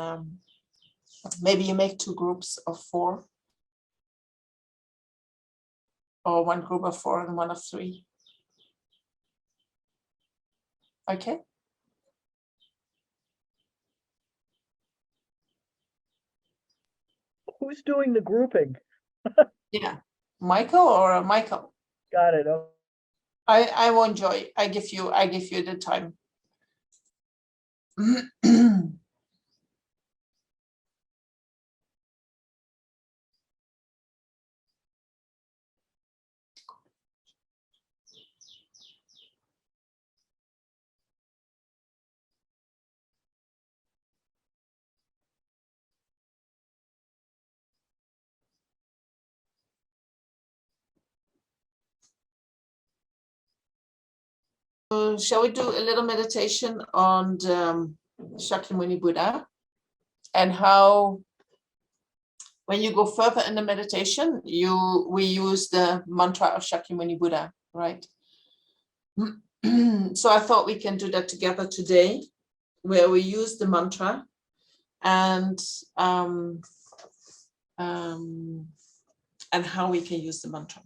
maybe you make 2 groups of 4, or 1 group of 4 and 1 of 3. Okay. Who's doing the grouping? Yeah. Michael or Michael? Got it. Oh, I won't join. I give you the time. Shall we do a little meditation on Shakyamuni Buddha, and how, when you go further in the meditation, we use the mantra of Shakyamuni Buddha, right? So I thought we can do that together today, where we use the mantra and how we can use the mantra.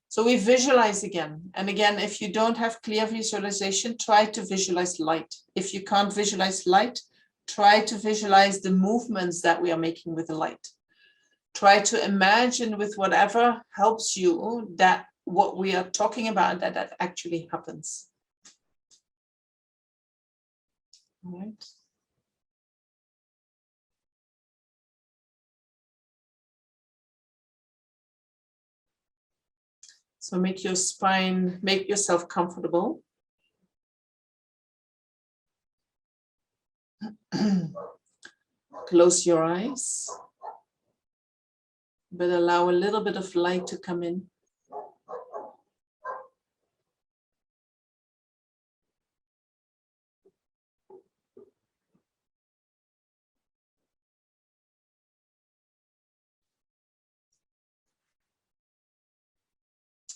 So we visualize again and again. If you don't have clear visualization, try to visualize light. If you can't visualize light, try to visualize the movements that we are making with the light. Try to imagine with whatever helps you that what we are talking about, that actually happens. All right. So make your spine, make yourself comfortable. Close your eyes, but allow a little bit of light to come in.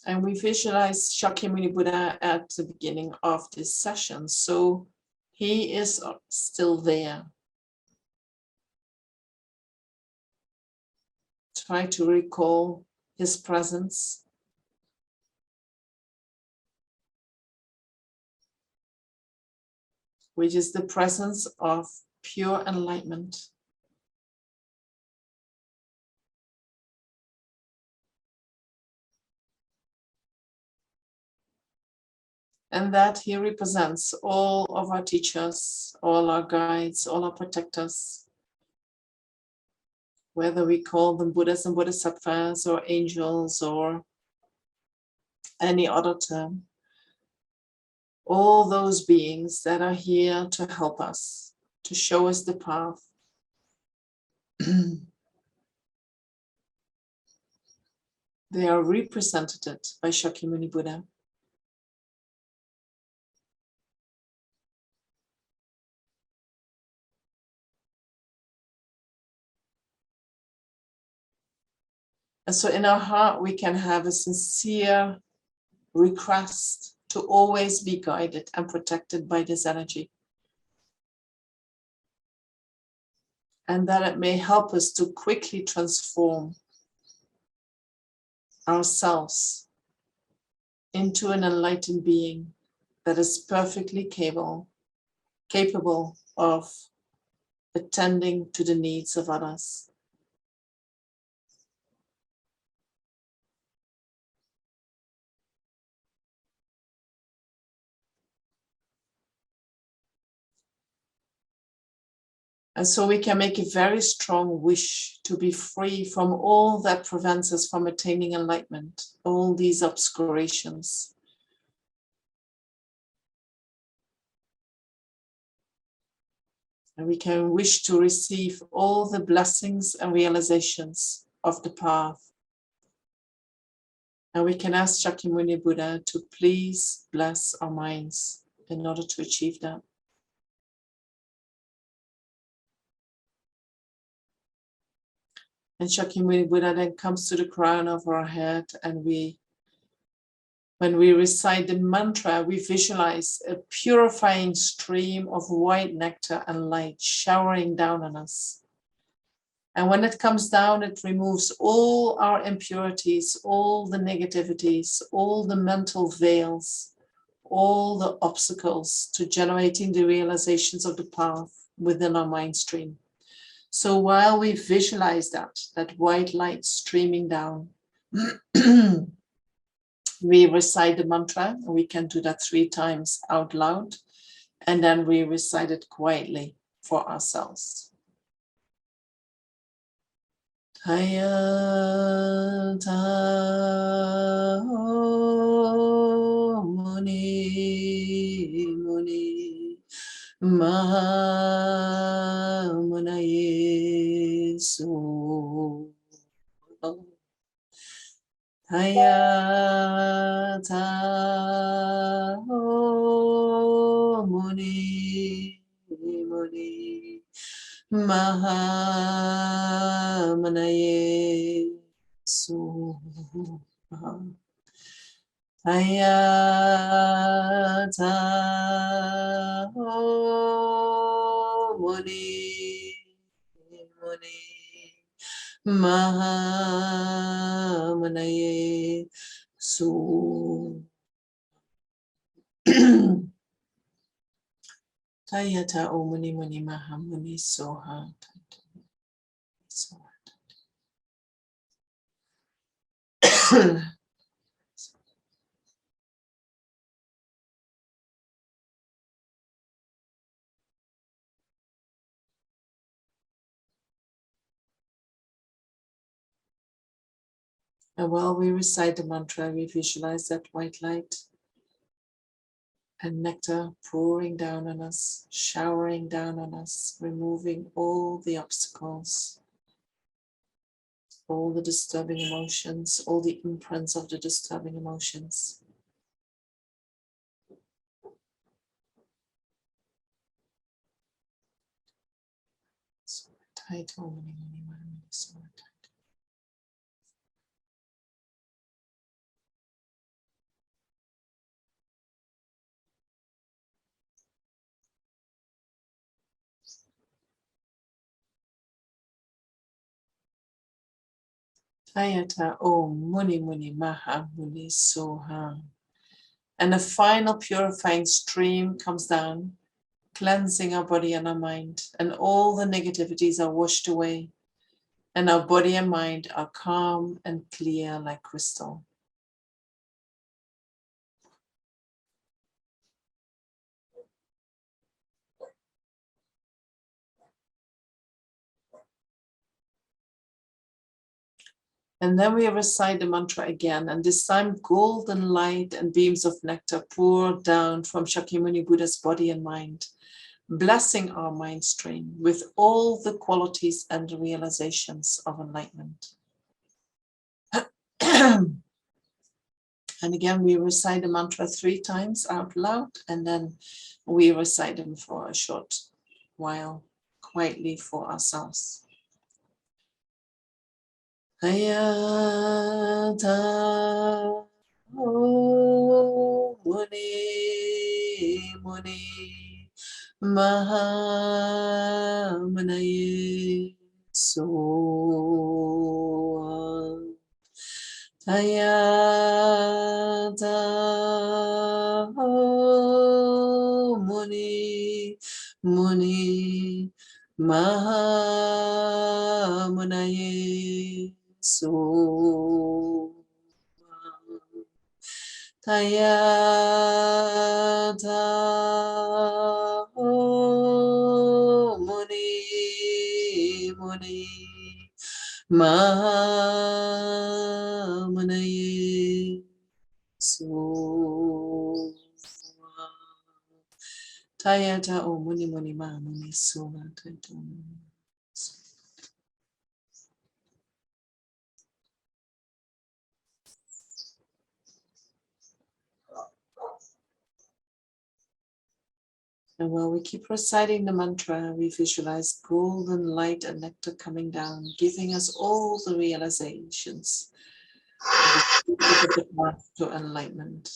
And we visualize Shakyamuni Buddha at the beginning of this session. So he is still there. Try to recall his presence. Which is the presence of pure enlightenment. And that he represents all of our teachers, all our guides, all our protectors, whether we call them Buddhas and Bodhisattvas or angels or any other term. All those beings that are here to help us, to show us the path. They are represented by Shakyamuni Buddha. And so in our heart, we can have a sincere request to always be guided and protected by this energy. And that it may help us to quickly transform ourselves into an enlightened being that is perfectly capable of attending to the needs of others. And so we can make a very strong wish to be free from all that prevents us from attaining enlightenment, all these obscurations. And we can wish to receive all the blessings and realizations of the path. And we can ask Shakyamuni Buddha to please bless our minds in order to achieve that. And Shakyamuni Buddha then comes to the crown of our head, and when we recite the mantra, we visualize a purifying stream of white nectar and light showering down on us. And when it comes down, it removes all our impurities, all the negativities, all the mental veils, all the obstacles to generating the realizations of the path within our mind stream. So while we visualize that white light streaming down, we recite the mantra. We can do that 3 times out loud, and then we recite it quietly for ourselves. Hayata Muni Muni Mahamunaye So Hayata Muni Muni Mahamanaye Suha Hayata Muni Muni Mahamanaye Suha Tayata Omuni Muni Mahamuni Soha. And while we recite the mantra, we visualize that white light and nectar pouring down on us, showering down on us, removing all the obstacles, all the disturbing emotions, all the imprints of the disturbing emotions. So tight, so tight. Tayata Om Muni Muni Maha Muni Soha. And a final purifying stream comes down, cleansing our body and our mind, and all the negativities are washed away, and our body and mind are calm and clear like crystal. And then we recite the mantra again, and this time golden light and beams of nectar pour down from Shakyamuni Buddha's body and mind, blessing our mind stream with all the qualities and realizations of enlightenment. And again, we recite the mantra 3 times out loud, and then we recite them for a short while, quietly for ourselves. Hayata Muni Muni Mahamanaye So Hayata Muni Muni Mahamanaye So Tayata Muni Muni Mahamanaye So Tayata O Muni Muni Mahamuni So And while we keep reciting the mantra, we visualize golden light and nectar coming down, giving us all the realizations of the path to enlightenment.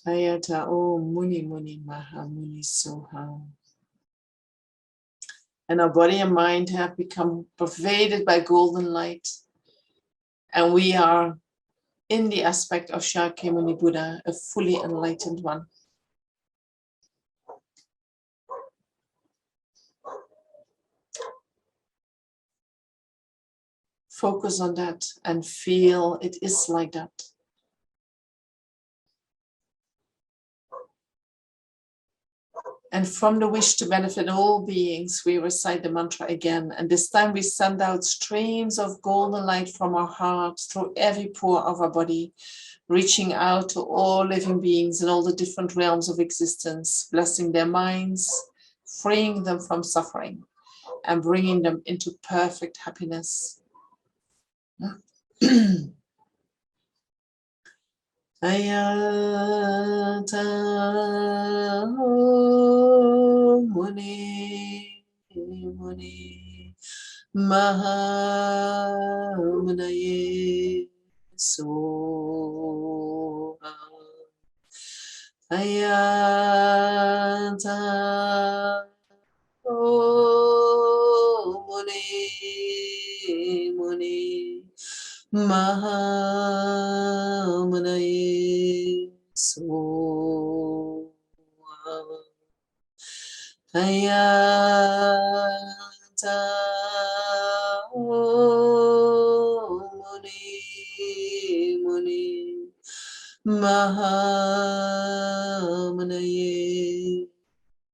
Tayata O Muni Muni Maha Muni Soha. And our body and mind have become pervaded by golden light. And we are in the aspect of Shakyamuni Buddha, a fully enlightened one. Focus on that and feel it is like that. And from the wish to benefit all beings, we recite the mantra again. And this time we send out streams of golden light from our hearts through every pore of our body, reaching out to all living beings in all the different realms of existence, blessing their minds, freeing them from suffering, and bringing them into perfect happiness. Ayata Muni Muni Mahamunaye Soha. Ayata Muni Muni Mahamunaye Soha. Ayata Muni Muni Mahamunaye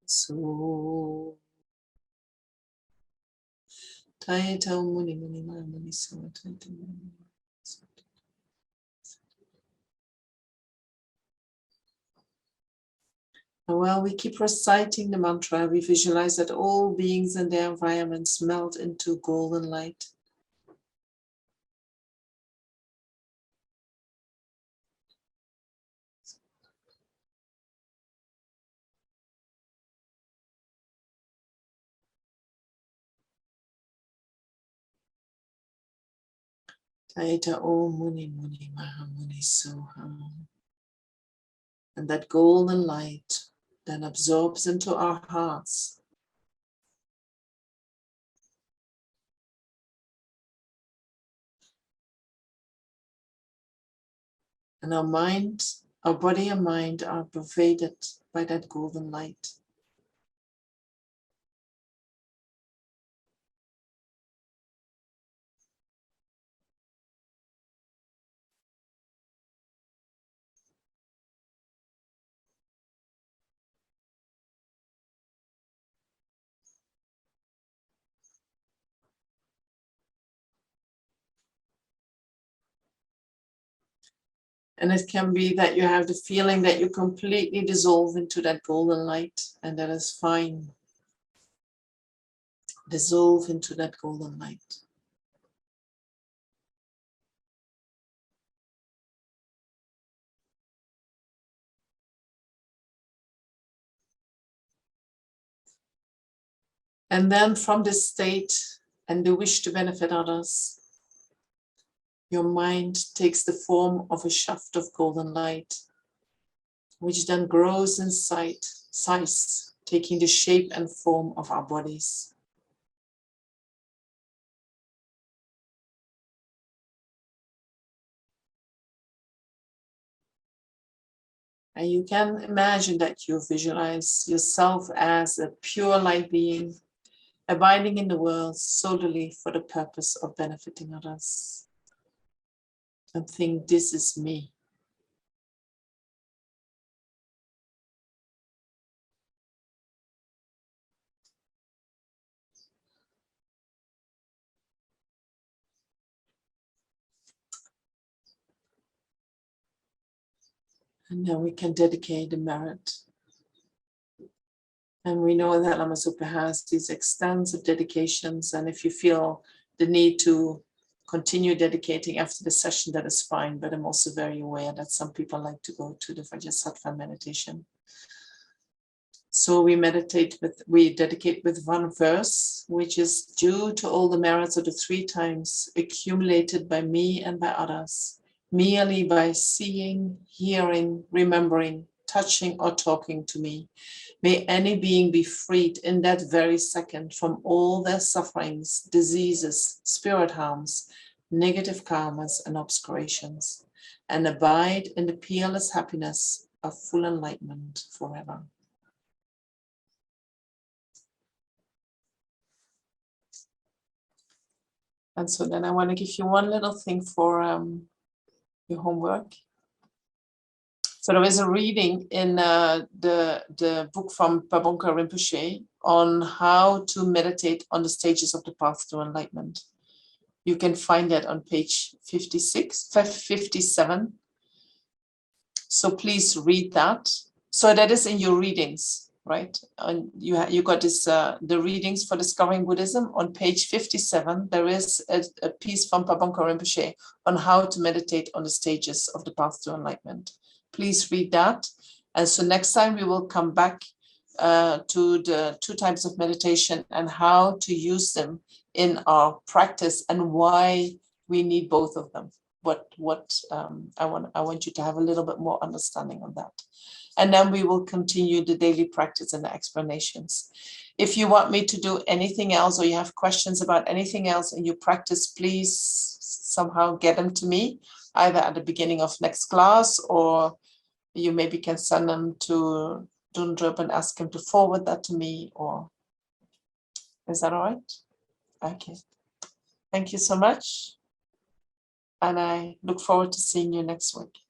Soha. Tayata Muni Muni Mahamuni Soha. Tayata Muni. And while we keep reciting the mantra, we visualize that all beings and their environments melt into golden light. Tayata Om Muni Muni Mahamuni Soha. And that golden light then absorbs into our hearts. And our mind, our body and mind are pervaded by that golden light. And it can be that you have the feeling that you completely dissolve into that golden light, and that is fine. Dissolve into that golden light. And then from this state and the wish to benefit others, your mind takes the form of a shaft of golden light, which then grows in size, taking the shape and form of our bodies. And you can imagine that you visualize yourself as a pure light being, abiding in the world solely for the purpose of benefiting others. And think, this is me. And then we can dedicate the merit. And we know that Lama Zopa has these extensive dedications. And if you feel the need to continue dedicating after the session, that is fine. But I'm also very aware that some people like to go to the Vajrasattva meditation. So we dedicate with one verse, which is due to all the merits of the 3 times accumulated by me and by others, merely by seeing, hearing, remembering, touching, or talking to me. May any being be freed in that very second from all their sufferings, diseases, spirit harms, negative karmas, and obscurations, and abide in the peerless happiness of full enlightenment forever. And so then I want to give you one little thing for your homework. So there is a reading in the book from Pabonka Rinpoche on how to meditate on the stages of the path to enlightenment. You can find that on page 57. So please read that. So that is in your readings, right? And you got this the readings for Discovering Buddhism on page 57. There is a piece from Pabonka Rinpoche on how to meditate on the stages of the path to enlightenment. Please read that. And so next time we will come back to the 2 types of meditation and how to use them in our practice and why we need both of them. I want you to have a little bit more understanding on that. And then we will continue the daily practice and the explanations. If you want me to do anything else or you have questions about anything else in your practice, please somehow get them to me, either at the beginning of next class, or you maybe can send them to Lhundrup and ask him to forward that to me, or is that all right? Okay. Thank you so much. And I look forward to seeing you next week.